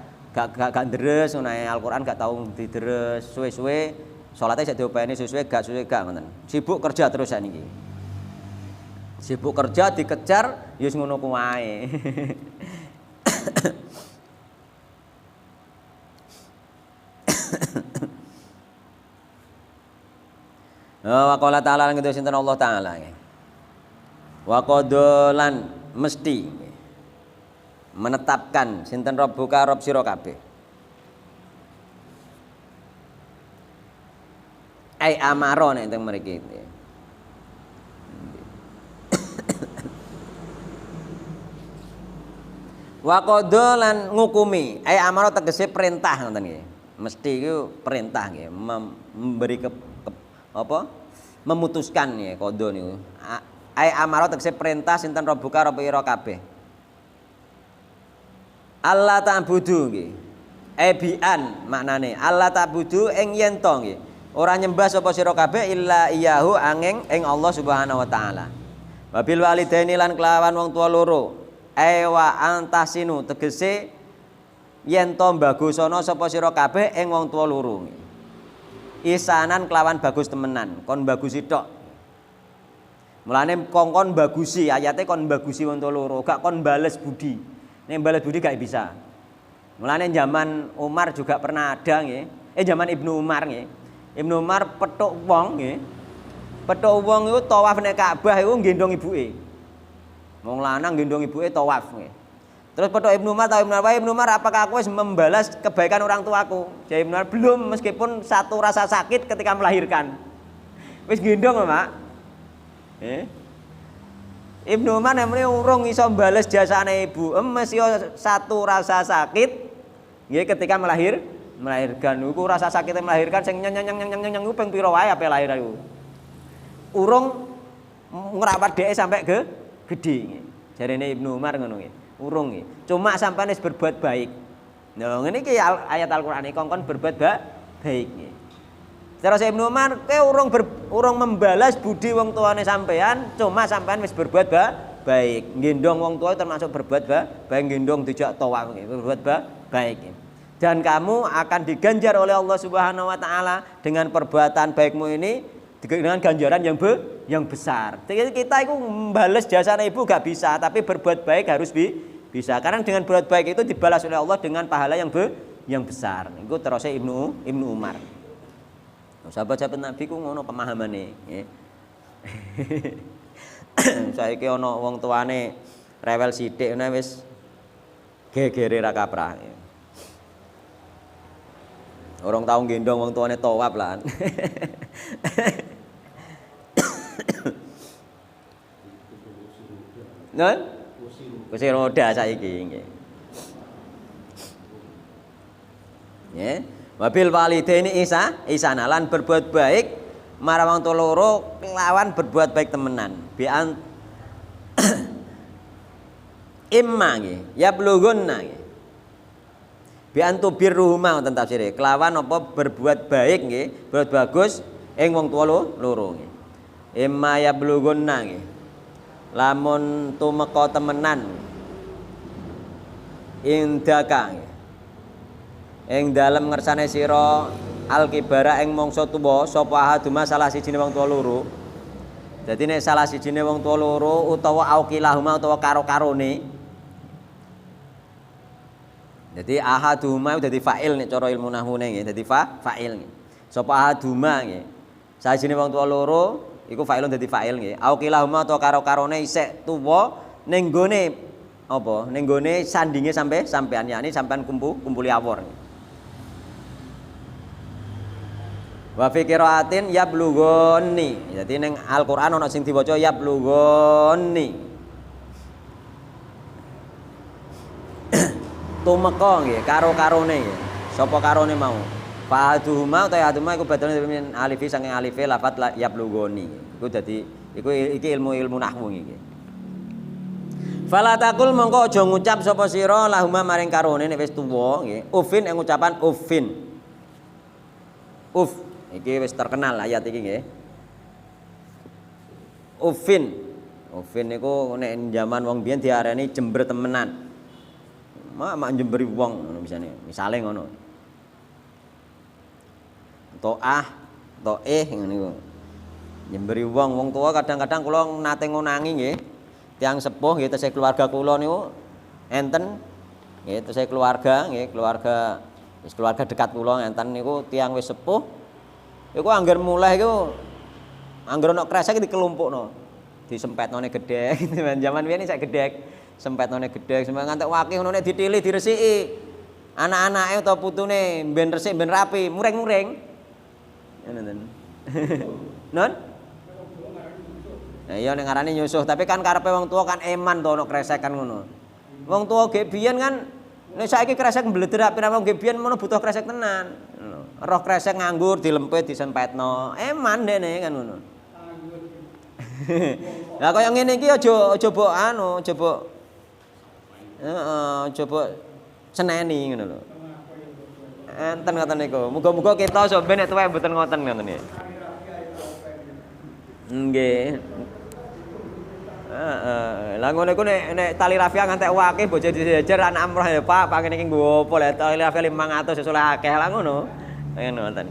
[SPEAKER 1] deres ngono ae. Al-Qur'an gak tau didres. Suwe-suwe salate sik diopeni, suwe-suwe gak ngoten. Sibuk kerja terus sakniki. Sibuk kerja dikejar ya wis ngono ku wae. Wa qala ta'ala lan sinten Allah taala nggih. Wa qadalan mesti menetapkan sinten rabbuka rabb sira kabeh. Ai amaro nek teng mriki. Wa qadalan ngukumi, ai amaro tegese perintah ngoten nggih. Mesti iku perintah nggih, memberi memutuskan nggih qada niku. Ai amaro tegese perintah sinten rabbuka rabb ira kabeh. Allah ta'budu nggih. Bi'an maknane Allah ta'budu ing yen to nggih. Ora nyembah sapa sira kabeh illa iyahu angin ing Allah Subhanahu wa taala. Wabil walidaini lan kelawan wong tua loro. Wa antasinu tegese yen to bagusana sapa sira kabeh ing wong tua loro. Isanan kelawan bagus temenan, kon bagusi tok. Mulane kongkon bagusi, ayate kon bagusi wong tua loro, gak kon bales budi. Nek bales budi gak bisa. Mulane zaman Umar juga pernah ada nggih. Zaman Ibnu Umar nggih. Ibnu Umar petuk wong nggih. Petuk wong iku tawaf nek Ka'bah iku nggendong ibuke. Wong lanang gendong ibuke tawaf nggih. Terus petuk Ibnu Umar Ibnu Umar apakah aku wis membalas kebaikan orang tuaku? Jadi Ibnu Umar belum, meskipun satu rasa sakit ketika melahirkan. Wis gendong, Pak. Ibnu Umar namane urung iso bales jasane ibu. Mesti satu rasa sakit nggih ketika melahirkan. Iku rasa sakit melahirkan sing nyeng iku ping pira wae ape lahir iku. Urung ngrawat dhek sampai gede. Jarene Ibnu Umar ngono nggih. Urung nggih. Cuma sampeyan wis berbuat baik. Nah, ngene iki ayat Al-Qur'an iki kongkon berbuat baik nggih. Terus Ibnu Umar kowe urung membalas budi wong tuane sampean, cuma sampean wis berbuat baik. Nggendong wong tua termasuk berbuat baik, nggendong dijak tawaf nggih, berbuat baik. Dan kamu akan diganjar oleh Allah Subhanahu wa taala dengan perbuatan baikmu ini dengan ganjaran yang besar. Jadi kita itu membalas jasa ibu gak bisa, tapi berbuat baik harus bisa. Karena dengan berbuat baik itu dibalas oleh Allah dengan pahala yang besar. Itu terusnya Ibnu Umar. Sahabat-sahabat Nabi ku ngono pemahamane, nggih. Saiki ana wong tuane rewel sithik ngene wis gegere ra kaprah. Orang tau gendong wong tuane tawaf lah. Nah, kursi roda saiki nggih. Nggih. Wabil walidaini ihsana lan berbuat baik marang wong tuwa loro kelawan berbuat baik temenan. Bi'an imma nggih, ya blughunna nggih. Bi'an tubirruhuma wonten tafsire. Kelawan apa berbuat baik nggih, berbuat bagus ing wong tuwa loro nggih. Imma ya blughunna nggih. Lamun tumeka temenan indaka nggih. Ing dalem ngersane sira al-kibara ing mangsa tuwa sapa ahaduma salah sijine wong tuwa loro. Dadi nek salah sijine wong tuwa loro utawa aukilahuma utawa karo-karone. Dadi ahaduma dadi fa'il nek cara ilmu nahwune nggih, dadi fa'il nggih. Sapa ahaduma nggih. Salah sijine wong tuwa loro iku fa'ilun dadi fa'il nggih. Aukilahuma utawa karo-karone isih tuwa ning gone apa? Ning gone sandinge sampean yakni sampean kumpuli awor. Wa fi qiraatin yablughuni. Dadi ning Al-Qur'an ana sing diwaca yablughuni. Tumeka nggih karo-karone nggih. Sapa karone mau? Fa'aduhuma utawa aduma iku badane min alifi saking alife lafat yablughuni. Iku dadi iki ilmu nahwu iki. Fala taqul mongko aja ngucap sapa sira lahuma maring karone nek wis tuwa nggih. Ufin ing ucapan ufin. Uf iki wis terkenal ayat iki nggih. Ufin. Ufin niku nek zaman wong biyen diarani jember temenan. Mak jemberi wong ngono misale ngono. To'ah, to'eh ngono niku. Jemberi wong tua kadang-kadang kula nate ngonangi nggih. Tiang sepuh nggih tesih keluarga kula niku enten nggih tesih keluarga wis keluarga dekat kula enten niku tiang wis sepuh. Iku angger mulai iku angger ana kresek dikelumpukno. Disempetnone gedhek. Zaman biyen sak gedhek, sempetnone gedhek sampe ngantek wakih ngono nek ditilih diresiki. Anak-anake utawa putune ben resik ben rapi, muring-muring. Ngoten. Non? Nah iya nek ngarani nyusuh, tapi kan karepe wong tua kan eman to ana kresekan ngono. Wong tua ge biyen kan nek saiki kresek mbledrak pira wong ge biyen ngono butuh kresek tenan. Roh kresek nganggur dilempit disempetno. Eman dene kan ngono. Lah kaya ngene iki aja mbok anu, coba coba seneni ngono lho. Enten ngoten niku. Muga-muga kita sampe nek tuwek mboten ngoten ngoten nggih. Nggih. Lah ngono iku nek tali rafia ngantek akeh bojo dijejer anak amroh ya Pak, Pak niki nggo apa lha tali rafia 500 sesulah akeh lah ngono. Ngoten.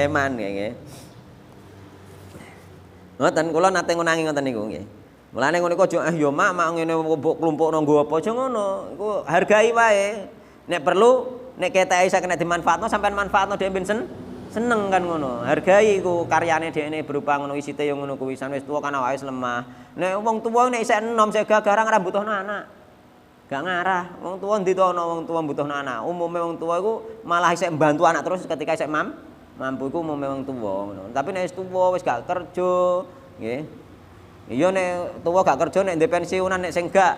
[SPEAKER 1] Eman nggih. Ngoten kula nate ngonangi ngoten niku nggih. Mulane ngono iku aja ya mak ngene mbok klumpukno nggo apa aja ngono. Iku hargai wae. Nek perlu nek keteke sak nek dimanfaatno sampean manfaatno dhewe ben seneng kan ngono. Hargai iku karyane dhekne berupa ngono isite yo ngono kuwi wis tuwa kan awake wis lemah. Nek wong tuwa nek isih enom isih gagah ora mbutuhno anak. Gak ngarah. Wong tuwa ndi to ana wong tuwa mbutuhno anak. Umume wong tuwa iku malah isih mbantu anak terus ketika isih mampu iku umume wong tuwa ngono. Tapi nek wis tuwa wis gak kerja nggih. Iya nek tuwa gak kerja nek ndek pensiunan nek sing gak.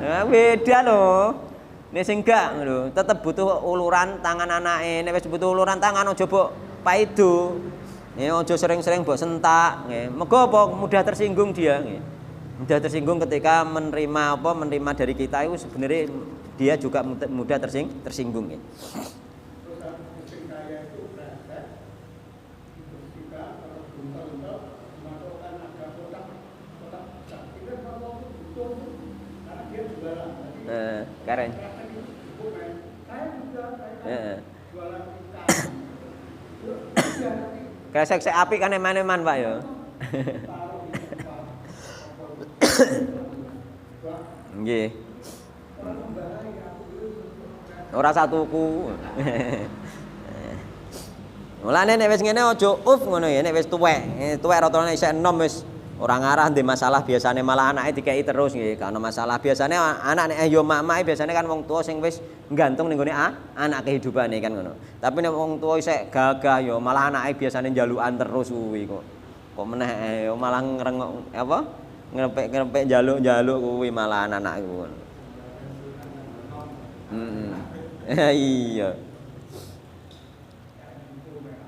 [SPEAKER 1] Nah, beda lho. Nek sing gak lho, tetep butuh uluran tangan anake. Nek wis butuh uluran tangan aja mbok paido. Aja sering-sering mbok sentak nggih. Mergo apa mudah tersinggung dia nggih. Mudah tersinggung ketika menerima menerima dari kita itu sebenarnya dia juga mudah tersinggung ya. Karen. Kesek sek apik kan eman-eman Pak ya. Nggih. Ora satuku. Mulane nek wis ngene aja ngono ya, nek wis tuwek rata-rata isih enom wis ora ngarah ndek masalah biasane malah anake dikeki terus nggih. Kan masalah biasane anak nek yo mak-mak biasane kan wong tua sing wis nggantung ning gone anak kehidupane kan ngono. Tapi nek wong tua isih gagah yo malah anake biasane njalukan terus kuwi kok. Kok meneh yo malah ngrengok ngrempek njaluk-njaluk kuwi malah anak iku. Iya.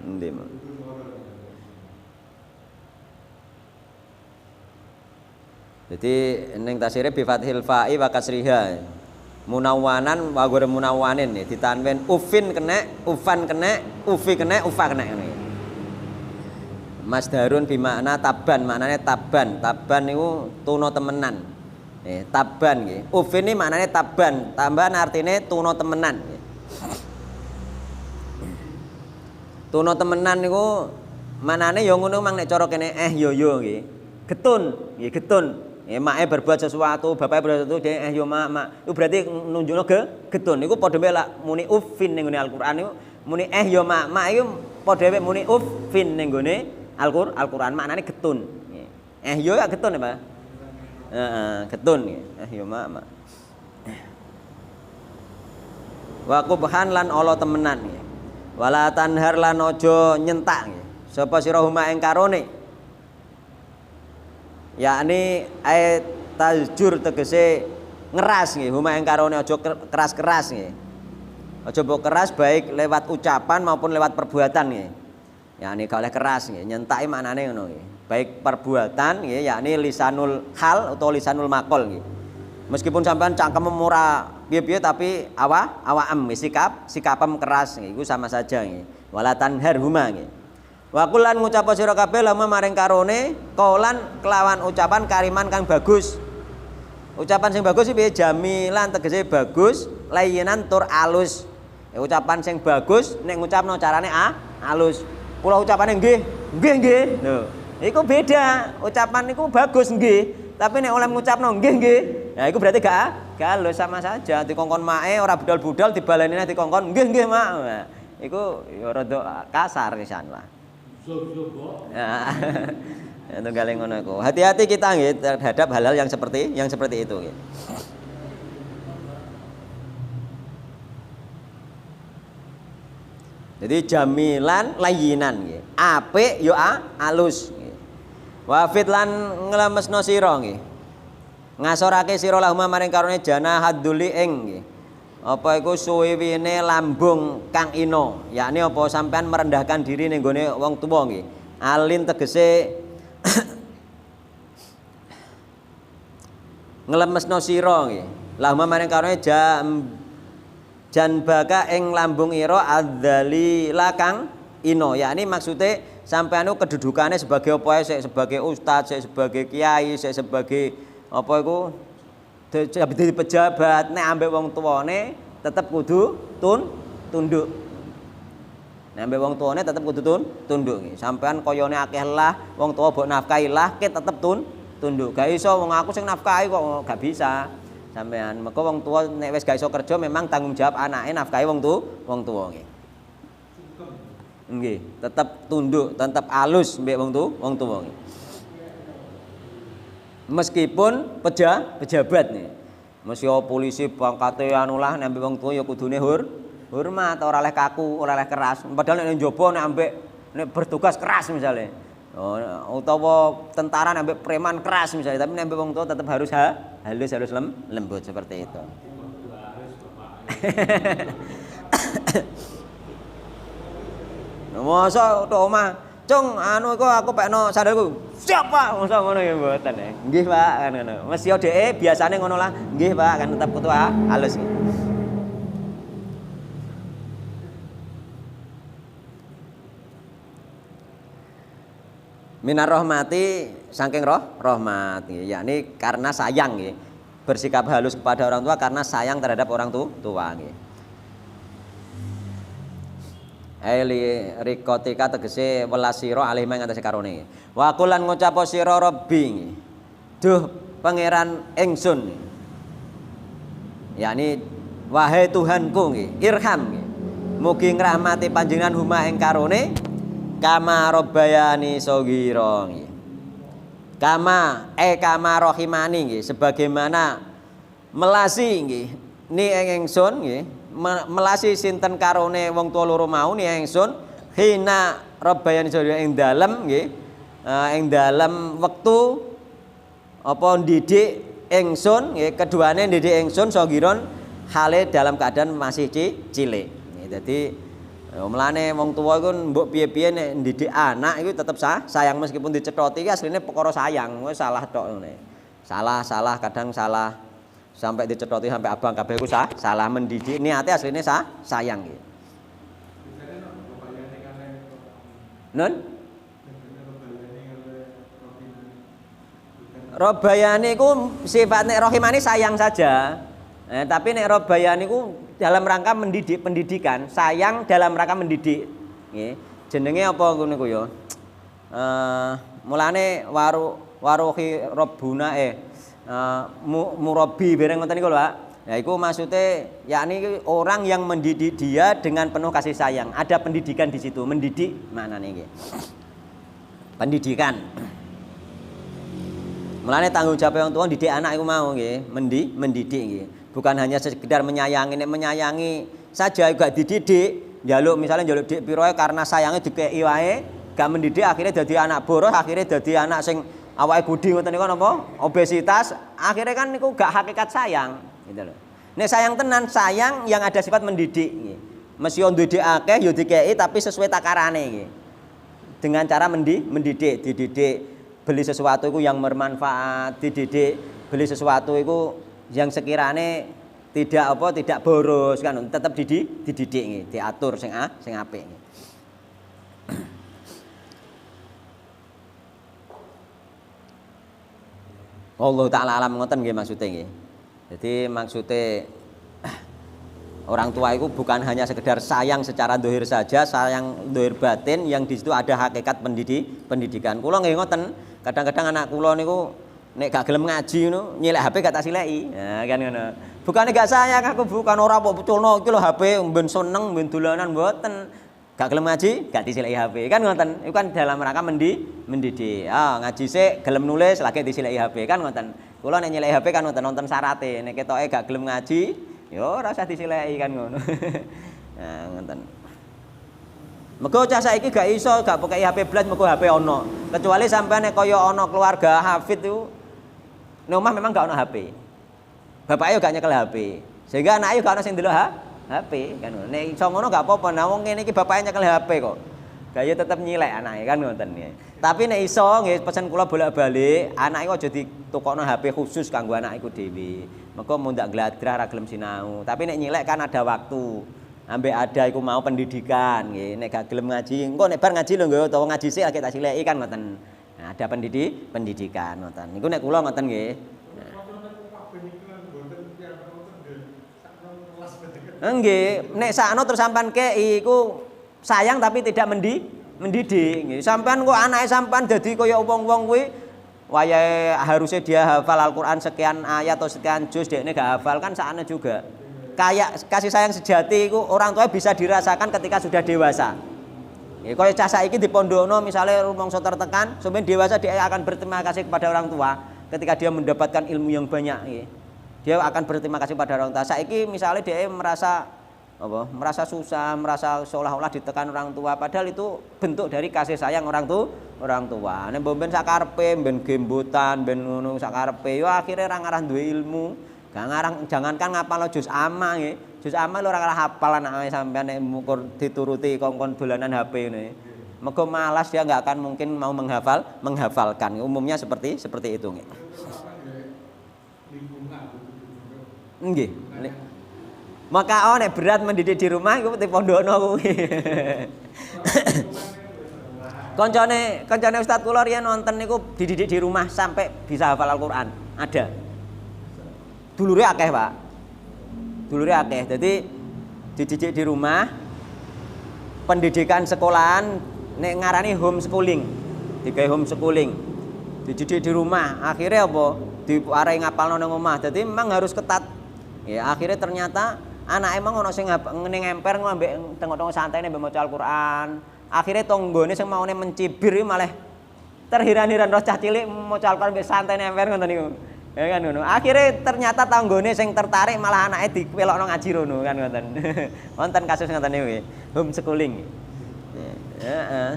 [SPEAKER 1] Ndem. Jadi ning tasire bi fathil fa'i wa kasriha. Munawwanan wa ghairu munawwanin nih ditanwin ufin kena, ufan kena, ufi kena, ufa kena ngene. Masdarun bi makna taban, maknane taban. Taban niku tuna temenan. Taban nggih. Ufin ini maknane taban, tambahan artine tuna temenan. Tuna temenan niku manane ya ngono mang nek cara kene yo nggih. Getun, nggih getun. Make berbuat sesuatu, bapake berbuat sesuatu dia yo mak. Itu berarti nunjukno getun. Niku padha wae lak muni uffin ning gone Al-Qur'an niku muni yo mak iku padha wae muni uffin ning gone Al-Qur'an maknane getun. Yo ya getun ya, Pak. Getun nggih. Yo mak. Wa qubhan lan ala temenan nggih. Wala tanhar lan aja nyentak nggih. Sapa sira huma ing karone? Yakni ayat tajur tegese ngeras nggih, huma ing karone aja keras-keras nggih. Aja mbok keras baik lewat ucapan maupun lewat perbuatan nggih. Yakni gak oleh keras nggih, nyentaki maknane ngono nggih. Baik perbuatan nggih, yakni lisanul hal utawa lisanul maqal nggih. Meskipun sampean cangkem ora piye-piye tapi awakem sikapem keras nggih, iku sama saja nggih. Wala tanhar huma nggih. Wa kulan ngucap sira kabeh lama maring karone kaulan kelawan ucapan kariman kang bagus. Ucapan sing bagus iki jamilan tegese bagus, layenan tur alus. Ucapan sing bagus nek ngucapno carane alus. Kula ucapane nggih. Lho, iku beda. Ucapan niku bagus nggih, tapi nek oleh ngucapno nggih. Ya iku berarti gak halus sama saja. Dikongkon mae ora budal-budal dibaleni nek dikongkon nggih, Mak. Nah, iku ya rada kasar pisan lah. Itu galing ngono iku. Hati-hati kita nggih terhadap hal-hal yang seperti itu nggih. Jadi jamilan layinan nggih. Apik yo alus nggih. Wa fit lan nglemesno sira nggih. Ngasorake sira lahum maring karone jana haduli ing nggih. Apa iku suwiwine lambung kang ino, yakni apa sampean merendahkan diri ning gone wong tuwa nggih. Alin tegese nglemesno sira nggih. Lahum maring karone janbaka ing lambung ira adzalila kang ino, yakni maksude sampean kedudukane sebagai apa sebagai ustaz, sebagai kiai, sebagai apa iku jadi pejabat nek ambek wong tuane tetep kudu tunduk. Nek ambek wong tuane tetep kudu tunduk nggih. Sampean koyone akeh lah, wong tua mbok nafkahi lah, ke tetep tunduk. Gak iso wong aku sing nafkahi kok gak bisa. Sampean mergo wong tua nek wis gak iso kerja memang tanggung jawab anake nafkahi wong tua nggih. Nggih, tetep tunduk, tetep alus mbek wong tua nggih. Meskipun pejabat nih, mesti polisi pangkate anu lah nek wong tuwa ya kudune hormat, ora oleh kaku, ora oleh keras. Padahal nek njaba nek bertugas keras misalnya. Utawa tentara nek preman keras misalnya, tapi nek wong tuwa tetap harus halus lembut seperti itu. Masa tok omah Cung, anu iku aku pekno sandalku. Siap, Pak. Mosok ngono ya mboten ya. Nggih, Pak, kan ngono. Mesti yo dhek biasane ngono lah. Nggih, Pak, kan tetep ketua halus. Minar rahmati saking rahmat nggih, yakni karena sayang nggih. Bersikap halus kepada orang tua karena sayang terhadap orang tua nggih. Eli rikotika tegese welas sira alih ing atase karone. Wa kulan ngucap sira Rabbi. Duh pangeran ingsun. Yakni wahai Tuhanku nggih, irham nggih. Mugi ngrahmati panjenengan huma ing karone kama rabbayani shaghira nggih. Kama rahimani nggih, sebagaimana melasi nggih ni ing ingsun nggih. Melasi sinten karone wong tua loro mau ni ingsun hina rabbayani shaghira ing dalem nggih, ing dalem wektu apa ndidik ingsun nggih, keduane ndidik ingsun saghiron hale dalam keadaan masih cilik. Dadi mulane wong tuwa iku mbok piye-piye nek ndidik anak iku tetep sayang meskipun dicethoti iki asline perkara sayang, wis salah tok ngene. Salah kadang salah sampai dicethoti sampai abang kabeh iku salah mendidik niate asline sayang iki. Nun Robayani ku sifatnya rohimani sayang saja. Tapi nek robayani ku dalam rangka mendidik, pendidikan, sayang dalam rangka mendidik. Nggih. Jenenge apa ngono ku ya? Mulane waruhi Rabbuna murabbi bareng ngoten niku lho, Pak. Ya iku maksudnya yakni orang yang mendidik dia dengan penuh kasih sayang. Ada pendidikan di situ, mendidik maknane nggih. Pendidikan. Mulane tanggung jawab orang tua didik anak iku mau nggih, mendidik nggih. Bukan hanya sekedar menyayangi, nek menyayangi saja juga dididik. Njaluk misalnya njaluk dik piroe karena sayangnya dikeki wae, gak mendidik akhirnya dadi anak boros, akhirnya dadi anak sing awake gudi ngoten niku napa? Obesitas, akhirnya kan niku gak hakikat sayang, gitu loh. Nek sayang tenan, sayang yang ada sifat mendidik nggih. Mesti yo ndidik akeh yo dikeki tapi sesuai takarane nggih. Dengan cara mendidik, dididik beli sesuatu itu yang bermanfaat, dididik beli sesuatu itu yang sekirane tidak boros kan, tetap dididik nggih, diatur sing apik nggih. Allah taala alam ngoten nggih maksudnya nggih. Jadi maksudnya orang tua itu bukan hanya sekedar sayang secara dohir saja, sayang dohir batin yang di situ ada hakikat pendidikan. Kula nggih ngoten, kadang-kadang anak kula niku nek gak gelem ngaji ngono, nyilek HP gak tak sileki. Nah, kan ngono. Bukane gak sayang aku, bukan ora mbok beculno iki lho HP mben seneng, mben dolanan mboten. Gak gelem ngaji, gak disileki HP. Kan ngoten. Iku kan dalam rangka mendidik. Ngaji sik, gelem nulis lagi disileki HP. Kan ngoten. Kula nek nyileki HP kan nonton syarate. Nek ketoke gak gelem ngaji, ya ora usah disileki kan ngono. Nah, ngoten. Mergo cah saiki gak iso gak pokoke HP blas mergo HP ono. Kecuali sampean nek kaya ana keluarga hafid itu nek omah memang gak ono HP. Bapake yo gak nyekel HP. Sehingga anake gak ono sing ndelok HP kan. Nek iso ngono gak apa-apa. Nah wong ngene iki bapake nyekel HP kok. Gaya tetep nyilek anake kan ngoten nggih. Tapi nek iso nggih pesen kula bolak-balik, anake aja ditukokno HP khusus kanggo anake iku dhewe. Mergo mun ndak gladrah ra gelem sinau. Tapi nek nyilek kan ada waktu. Ambek ada iku mau pendidikan nggih. Nek gak gelem ngaji, engko nek bar ngaji lho nggih utawa ngaji sik lagi tak sileki kan ngoten. Nah, ada pendidikan ngoten. Niku nek kula ngoten nggih. Nggih, nek sakno terus sampean kei iku sayang tapi tidak mendidik nggih. Sampean kok anake sampean dadi kaya wong-wong kuwi wayahe harusnya dia hafal Al-Qur'an sekian ayat atau sekian juz dekne gak hafal kan sakne juga. Kayak kasih sayang sejati itu orang tua bisa dirasakan ketika sudah dewasa. Kalau cah saiki di pondokno misalnya rumangsa tertekan, sampeyan dewasa dia akan berterima kasih kepada orang tua ketika dia mendapatkan ilmu yang banyak. Dia akan berterima kasih pada orang tua. Saiki misalnya dia merasa susah, merasa seolah-olah ditekan orang tua, padahal itu bentuk dari kasih sayang orang tua. Nek mben sakarepe, mben gembotan, ben ngono sakarepe, yo akhire ra ngarah duwe ilmu. Gak ngarang, jangankan ngapal juz amma nggih. Juz amma lho ora ngarah hafal anake sampean nek mukur dituruti kongkon dolanan HP ngene. Mergo malas dia nggak akan mungkin mau menghafalkan. Umumnya seperti itu nggih. Nggih. Maka nek berat mendidik di rumah iku di pondokno kuwi. Kancane Ustaz kula riyen nonton niku dididik di rumah sampai bisa hafal Al-Qur'an. Ada. Dulure akeh, Pak. Dulure akeh. Jadi dididik di rumah, pendidikan sekolahan nek ngarani homeschooling. Digawe homeschooling. Dididik di rumah, akhirnya apa? Diarai ngapalno nang omah. Jadi memang harus ketat. Ya, akhirnya ternyata anak emang ono sing ngemper ngambek tengok-tengok santai nek maca Al-Qur'an. Akhirnya tonggone sing maune mencibir malah terhiran-hiran roh cah cilik maca Al-Qur'an mbek santai ngemper ngoten niku. Ya kan ngono. Akhirnya ternyata tanggone sing tertarik malah anake dipelokno ngaji rono kan ngoten. Wonten kasus ngoten niku nggih. Homeschooling. Heeh.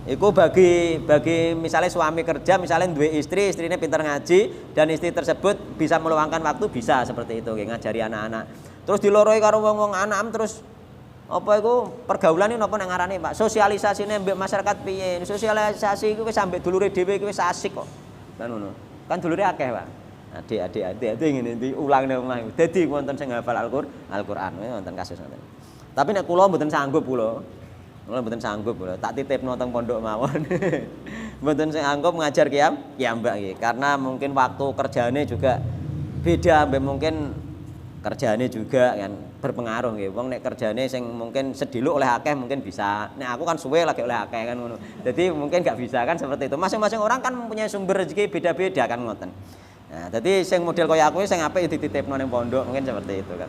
[SPEAKER 1] Iku bagi misalnya suami kerja, misalnya duwe istri, istrinya pintar ngaji dan istri tersebut bisa meluangkan waktu, bisa seperti itu nggih ngajari anak-anak. Terus diloroi karo wong-wong anak terus apa iku pergaulan iki napa nek ngarane Pak? Sosialisasine mbek masyarakat piye? Sosialisasi iku wis ambek dulure dhewe iku wis asik kok. Kan ngono. Kan dulure akeh, Pak. Adik ngene diulang nang omah. Dadi wonten sing hafal Al-Qur'an, wonten kasus ngoten. Tapi nek kula mboten sanggup kula. Kula mboten sanggup kula. Tak titipno teng pondok mawon. Mboten sanggup ngajar Mbak nggih. Karena mungkin waktu kerjane juga beda mbek mungkin kerjane juga kan berpengaruh nggih. Wong nek kerjane sing mungkin sediluk oleh akeh mungkin bisa. Nek aku kan suwe lagi oleh akeh kan ngono. Jadi mungkin enggak bisa kan seperti itu. Masing-masing orang kan mempunyai sumber rezeki beda-beda kan ngoten. Nah, jadi sing model kaya aku sing apik dititipno ning pondok mungkin seperti itu kan.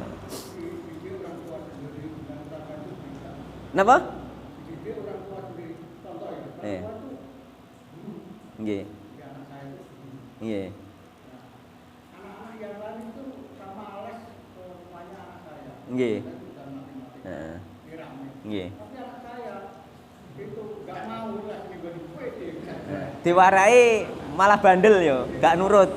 [SPEAKER 1] Napa? Nggih. Nggih. Nggih. Heeh. Nggih. Diwarai malah bandel yo, gak nurut.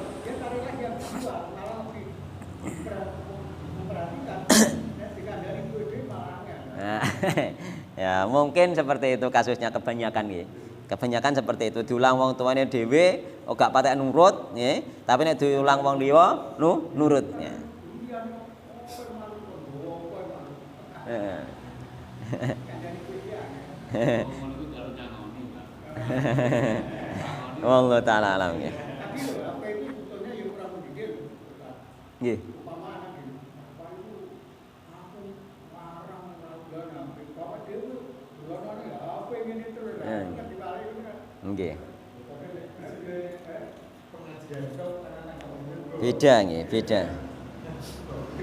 [SPEAKER 1] Ya, mungkin seperti itu kasusnya kebanyakan nggih. Kebanyakan seperti itu diulang wong tuane dhewe gak patek nurut nggih, tapi nek diulang wong liya nurut ya. Wallahu taala alam nggih. Nggih. Nggih. Beda nggih, beda.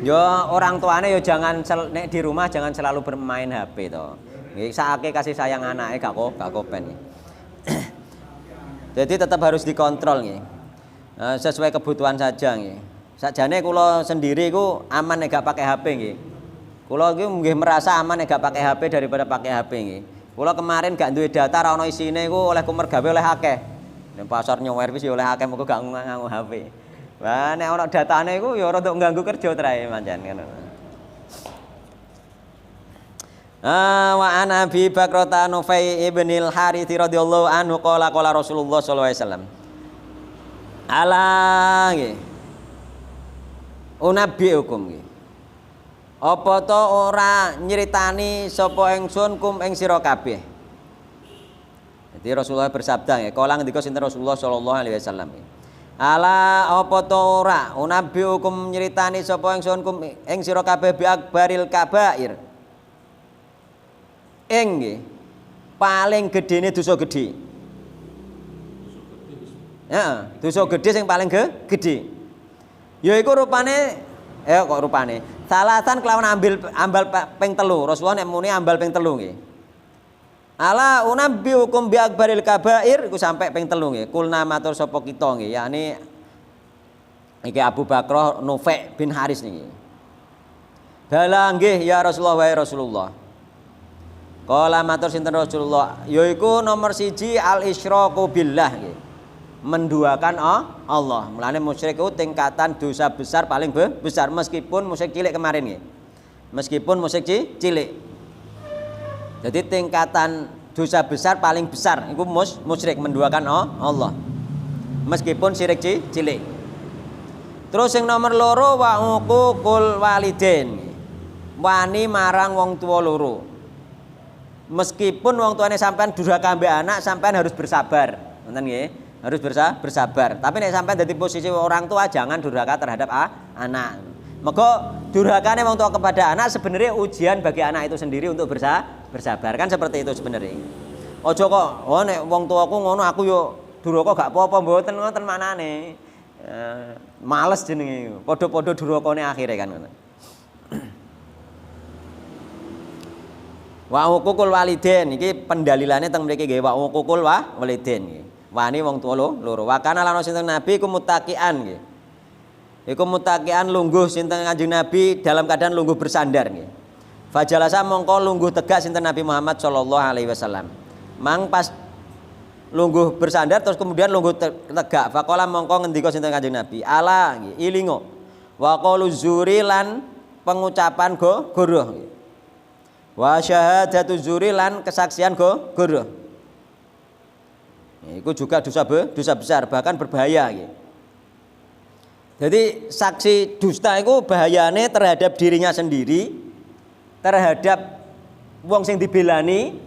[SPEAKER 1] Yo orang tuane yo jangan nek di rumah jangan selalu bermain HP to. Nggih, sakake kasih sayang anake gak kopen. Jadi tetap harus dikontrol nggih. Sesuai kebutuhan saja nggih. Sakjane kula sendiri ku aman nek gak pakai HP nggih. Kula iki nggih merasa aman nek gak pakai HP daripada pakai HP nggih. Kula kemarin gak duwe data ra ono isine ku oleh kumer gawe oleh akeh. Ning pasar nyower wis oleh akeh muga gak nganggo HP. Wah nek ono datane iku ya rada ngganggu kerja trae pancen ngono. Wa ana Abi Bakrata Nufai ibnil Harits radhiyallahu anhu qala Rasulullah sallallahu alaihi wasallam. Ala nggih. Unabbiukum nggih. Apa to ora nyritani sapa ingsun kum ing sira kabeh. Jadi Rasulullah bersabda nggih, kala ngendika sinten Rasulullah sallallahu alaihi wasallam. Ala apa to ora unabbiukum nyritani sapa ingsun kum ing sira kabeh bi akbaril kabair. Nggih. Paling gedene dosa gedhe. Heeh, dosa gedhe sing paling gedhe. Yaiku rupane kok rupane salasan kelawan ambal ping 3. Rasulullah nek muni ambal ping 3 nggih. Ala unabbiukum bi akbaril kabair iku sampai ping 3 nggih. Kulna matur sapa kita nggih, yakni iki Abu Bakrah Nufai bin Haris niki. Bala nggih ya Rasulullah wa Rasulullah. Kala matur sinten Rasulullah, yaiku nomor 1 al-isyraku billah nggih. Menduakan Allah. Mulane musyrik itu tingkatan dosa besar paling besar meskipun musyrik cilik kemarin nggih. Meskipun musyrik cilik. Jadi tingkatan dosa besar paling besar iku musyrik, menduakan Allah. Meskipun syirik cilik. Terus yang nomor loro wa uququl walidain. Wani marang wong tua loro. Meskipun wong tuane sampean durhaka mbek anak, sampean harus bersabar. Ngoten nggih, harus bersabar. Tapi nek sampean dadi posisi orang tua jangan durhaka terhadap anak. Maka durhakane wong tua kepada anak sebenarnya ujian bagi anak itu sendiri untuk bersabar. Kan seperti itu sebenarnya. Ojo kok, nek wong tuaku ngono aku yo durhaka gak apa-apa mboten ngoten maknane. Males jenenge. Padha-padha durhakane akhire kan ngono. Wa uququl walidain iki pendalilannya teng mriki nggih wa uququl walidain nggih. Wani wong tuwa loro. Wa kana lan sinten Nabi iku muttaqian nggih. Iku muttaqian lungguh sinten Kanjeng Nabi dalam keadaan lungguh bersandar nggih. Fajalasa mongko lungguh tegak sinten Nabi Muhammad sallallahu alaihi wasallam. Mang pas lungguh bersandar terus kemudian lungguh tegak. Faqala mongko ngendika sinten Kanjeng Nabi, "Ala nggih, ilingo. Wa qalu zuri lan pengucapan goroh nggih. Wa syahadatu zuri lan kesaksian goroh. Itu juga dosa besar bahkan berbahaya gitu. Jadi saksi dusta itu bahayane terhadap dirinya sendiri, terhadap wong sing dibelani,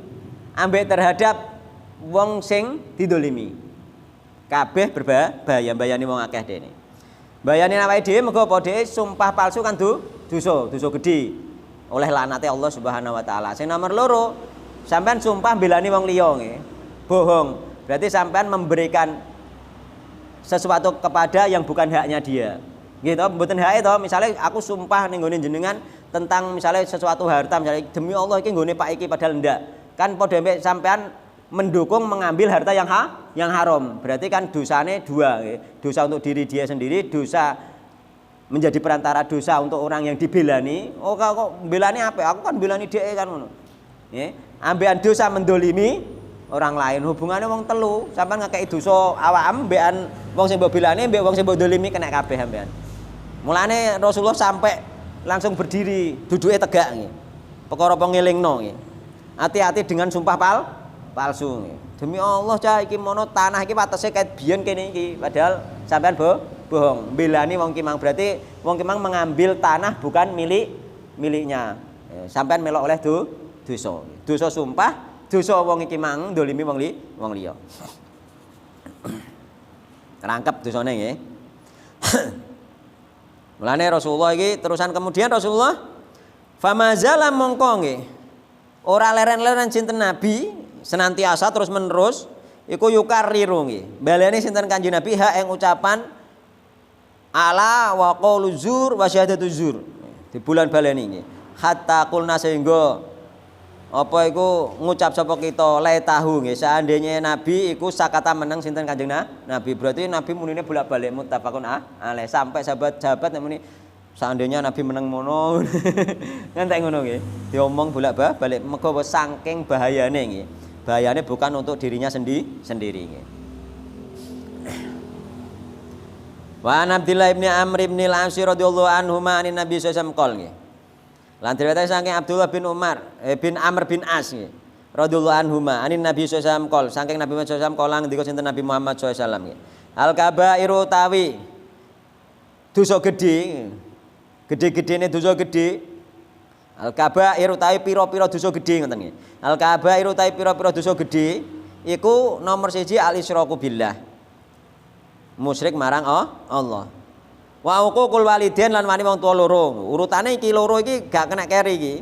[SPEAKER 1] ambek terhadap wong sing didolimi. Kabeh berbahaya, bayani wong akeh dene. Bayani awake dhewe mergo apa dhewe sumpah palsu kan dosa gedhe. Oleh laknate Allah Subhanahu wa taala. Sing nomor loro, sampean sumpah belani wong liya nggih. Bohong. Berarti sampean memberikan sesuatu kepada yang bukan haknya dia. Gitu, mboten hake to. Misale aku sumpah ning nggone jenengan tentang misalnya sesuatu harta, misalnya demi Allah iki nggone Pak iki padahal ndak. Kan padha mbek sampean mendukung mengambil harta yang haram. Berarti kan dosane dua nggih. Dosa untuk diri dia sendiri, dosa menjadi perantara dosa untuk orang yang dibelani. Oh kok belani apa? Aku kan belani dhek kan ngono. Nggih. Ambekan dosa mendolimi orang lain. Hubungannya wong telu, sampean ngekeki dosa awakam mbekan wong sing mbok belani mbek wong sing mbok dolimi kena kabeh sampean. Mulane Rasulullah sampai langsung berdiri, duduke tegak nggih. Perkara pengelingno nggih. Hati-hati dengan sumpah palsu nggih. Demi Allah cah iki mono tanah iki watese kayak biyen kene iki, padahal sampean bohong, belani wong kimang, berarti wong kimang mengambil tanah bukan miliknya. Sampean melok oleh dosa sumpah, dosa wong kimang dolimi wong liya. Rangkep dosane nggih. Mulane Rasulullah iki terusan kemudian Rasulullah famazala mongko nggih. Ora leren-leren sinten Nabi senantiasa terus menerus iku yukariru nggih. Baleni sinten Kanjeng Nabi hak ing ucapan ala wa qaulu zur wa syahadatu zur. Di bulan baleni nggih. Hatta qulna sehingga apa iku ngucap sapa kita la tahu nggih seandainya Nabi iku sakata meneng sinten Kanjeng Nabi. Berarti Nabi munine bolak-balik muttafaqun alaih sampai sahabat-sahabat muni seandainya Nabi meneng mono. Ngantek ngono nggih. Diomong bolak-balik mergo saking bahayane nggih. Bahayane bukan untuk dirinya sendiri nggih. Wa Abdullah bin Amr bin Al-As radhiyallahu anhu anin Nabi sallallahu alaihi wasallam nggih. Lan riwayat saking Abdullah bin Umar bin Amr bin As nggih. Radhiyallahu anhu anin Nabi sallallahu alaihi wasallam saking Nabi Muhammad sallallahu alaihi wasallam ngendika sinten Nabi Muhammad sallallahu alaihi wasallam nggih. Al kabairu tawi dosa gedhe. Gedhe-gedhene dosa gedhe. Al kabairu tawi pira-pira dosa gedhe ngoten nggih. Al kabairu tawi pira-pira dosa gedhe iku nomor 1 al isyraku billah. Musyrik marang Allah. Wa uququl walidain lan wani wong tuwa loro. Urutane iki loro iki gak kena keri iki.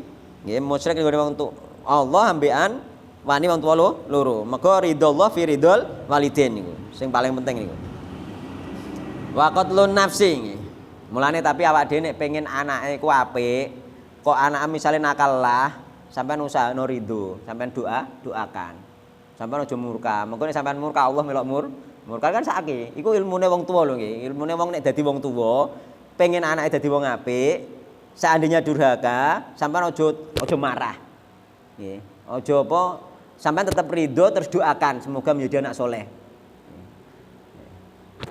[SPEAKER 1] Nggih musyrik nggone wong tuwa Allah ambekan wani wong tuwa loro. Mergo ridallah fi ridal walidain niku sing paling penting niku. Wa qatlun nafsi nggih. Mulane tapi awak dhewe nek pengen anake ku apik, kok anak misalnya nakal lah, sampean usahano ridho, sampean doakan. Sampean aja murka. Mengko nek sampean murka Allah melok murka kan sakake. Iku ilmune wong tuwa lho nggih. Ilmune wong nek dadi wong tuwa, pengen anake dadi wong apik, seandainya durhaka, sampean aja marah. Nggih. Aja apa, sampean tetap ridho terus doakan semoga menjadi anak soleh.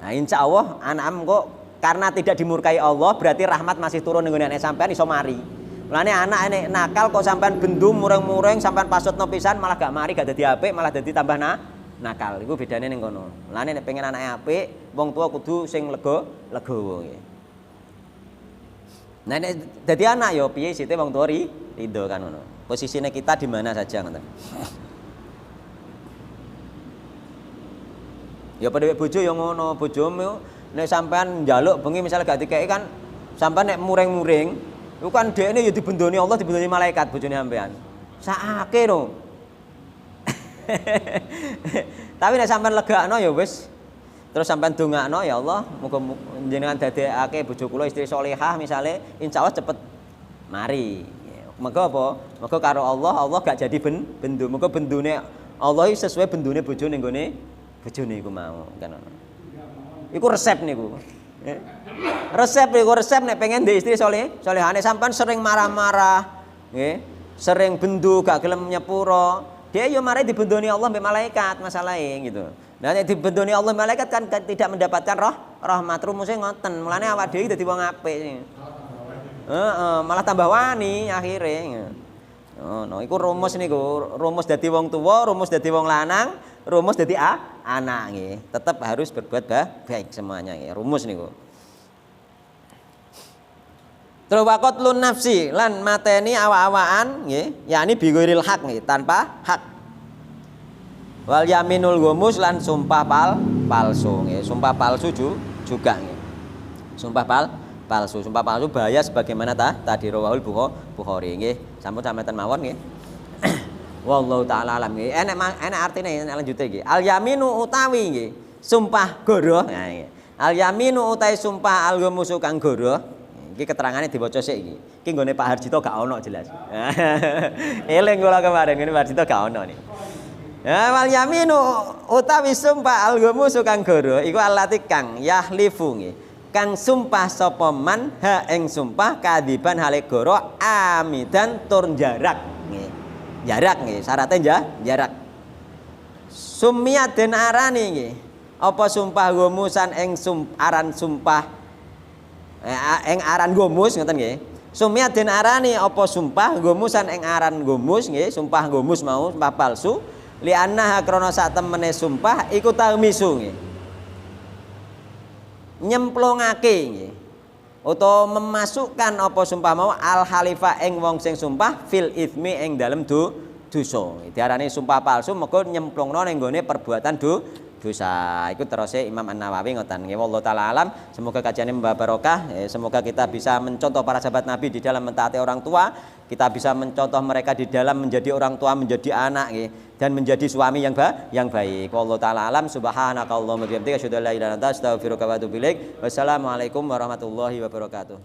[SPEAKER 1] Nah, insyaallah anak kok karena tidak dimurkai Allah berarti rahmat masih turun ning anak sampean iso mari. Mulane anak nek nakal kok sampean bendum mureng-mureng sampean pasutno pisan malah gak mari gak dadi apik malah dadi tambah nakal. Iku bedane ning kono. Mulane nek pengen anake apik, wong tua kudu sing legowo nggih. Nah nek dadi anak ya piye sithik wong tua rido kan ngono. Posisine kita di mana saja ngoten. Ya padha bojo ya ngono, bojomu nek sampean njaluk bengi misale gak dikeki kan sampean nek mureng-muring iku kan dekne ya dibendoni Allah, dibendoni malaikat bojone sampean. Sakake no. Tapi nek sampean legakno ya wis. Terus sampean dongakno ya Allah, muga jenengan dadekake bojo kula istri salehah misale insyaallah cepet mari. Muga apa? Muga karo Allah gak jadi bendu. Muga bendune Allah sesuai bendune bojo ning gone bojone iku mau kan ngono. Iku resep niku. Resep nek pengen ndek istri solehane sampean sering marah-marah, nggih. Sering bendu gak gelem nyepuro. Dia yo mari dibendoni Allah mbek malaikat masalahe gitu. Nah nek dibendoni Allah malaikat kan tidak mendapatkan rahmat rumuse ngoten. Mulane awak dhewe dadi wong apik. Malah tambah wani akhire. No, iku rumus niku. Rumus dadi wong tuwa, rumus dadi wong lanang, rumus dadi anak nggih. Tetap harus berbuat baik semuanya nggih. Rumus niku. Terus waqatlun nafsi lan mateni awak-awakan nggih, yakni bighairil haq nggih, tanpa hak. Wal yaminul ghumus lan sumpah palsu nggih. Sumpah palsu juga nggih. Sumpah palsu. Sumpah palsu bahaya sebagaimana tadi rawahul Bukhari nggih. Sampun sampeyan mawon nggih. Wallahu taala alam nggih. Enak artine lanjute nggih. Al yaminu utawi nggih, sumpah goroh. Nah nggih. Al yaminu utawi sumpah al ghumusu kang goroh. Iki keterangane diwaca sik iki. Iki nggone Pak Harjito gak ono jelas. Eling kula kemarin ngene Pak Harjito gak ono nih. Ya wal yaminu utawi sumpah al ghumusu kang goroh iku alati kang yahlifu nggih. Kang sumpah sapa man ha ing sumpah kadiban hale goroh amidan tur jarak nggih. Jarak nggih, syaratnya jarak. Sumiyat den arani nggih. Apa sumpah ghumusan ing aran sumpah ing aran gumus ngoten nggih. Sumiyat den arani apa sumpah gumusan ing aran gumus nggih, sumpah gumus mau sumpah palsu li anna krana sak temene sumpah iku tamisu nggih. Nyemplungake nggih. Utawa memasukkan apa sumpah mau al halifa ing wong sing sumpah fil itsmi ing dalem dosa. Diarani sumpah palsu mergo nyemplungno ning gone perbuatan dosa. Iku terusé Imam An-Nawawi ngoten nggih. Wallahu taala alam. Semoga kajian ini membawa barokah. Semoga kita bisa mencontoh para sahabat Nabi di dalam mentaati orang tua. Kita bisa mencontoh mereka di dalam menjadi orang tua, menjadi anak nggih, dan menjadi suami yang baik. Wallahu taala alam. Subhanakallahumma wa bihamdika asyhadu an la ilaha illa anta astaghfiruka wa atubu ilaik. Wassalamualaikum warahmatullahi wabarakatuh.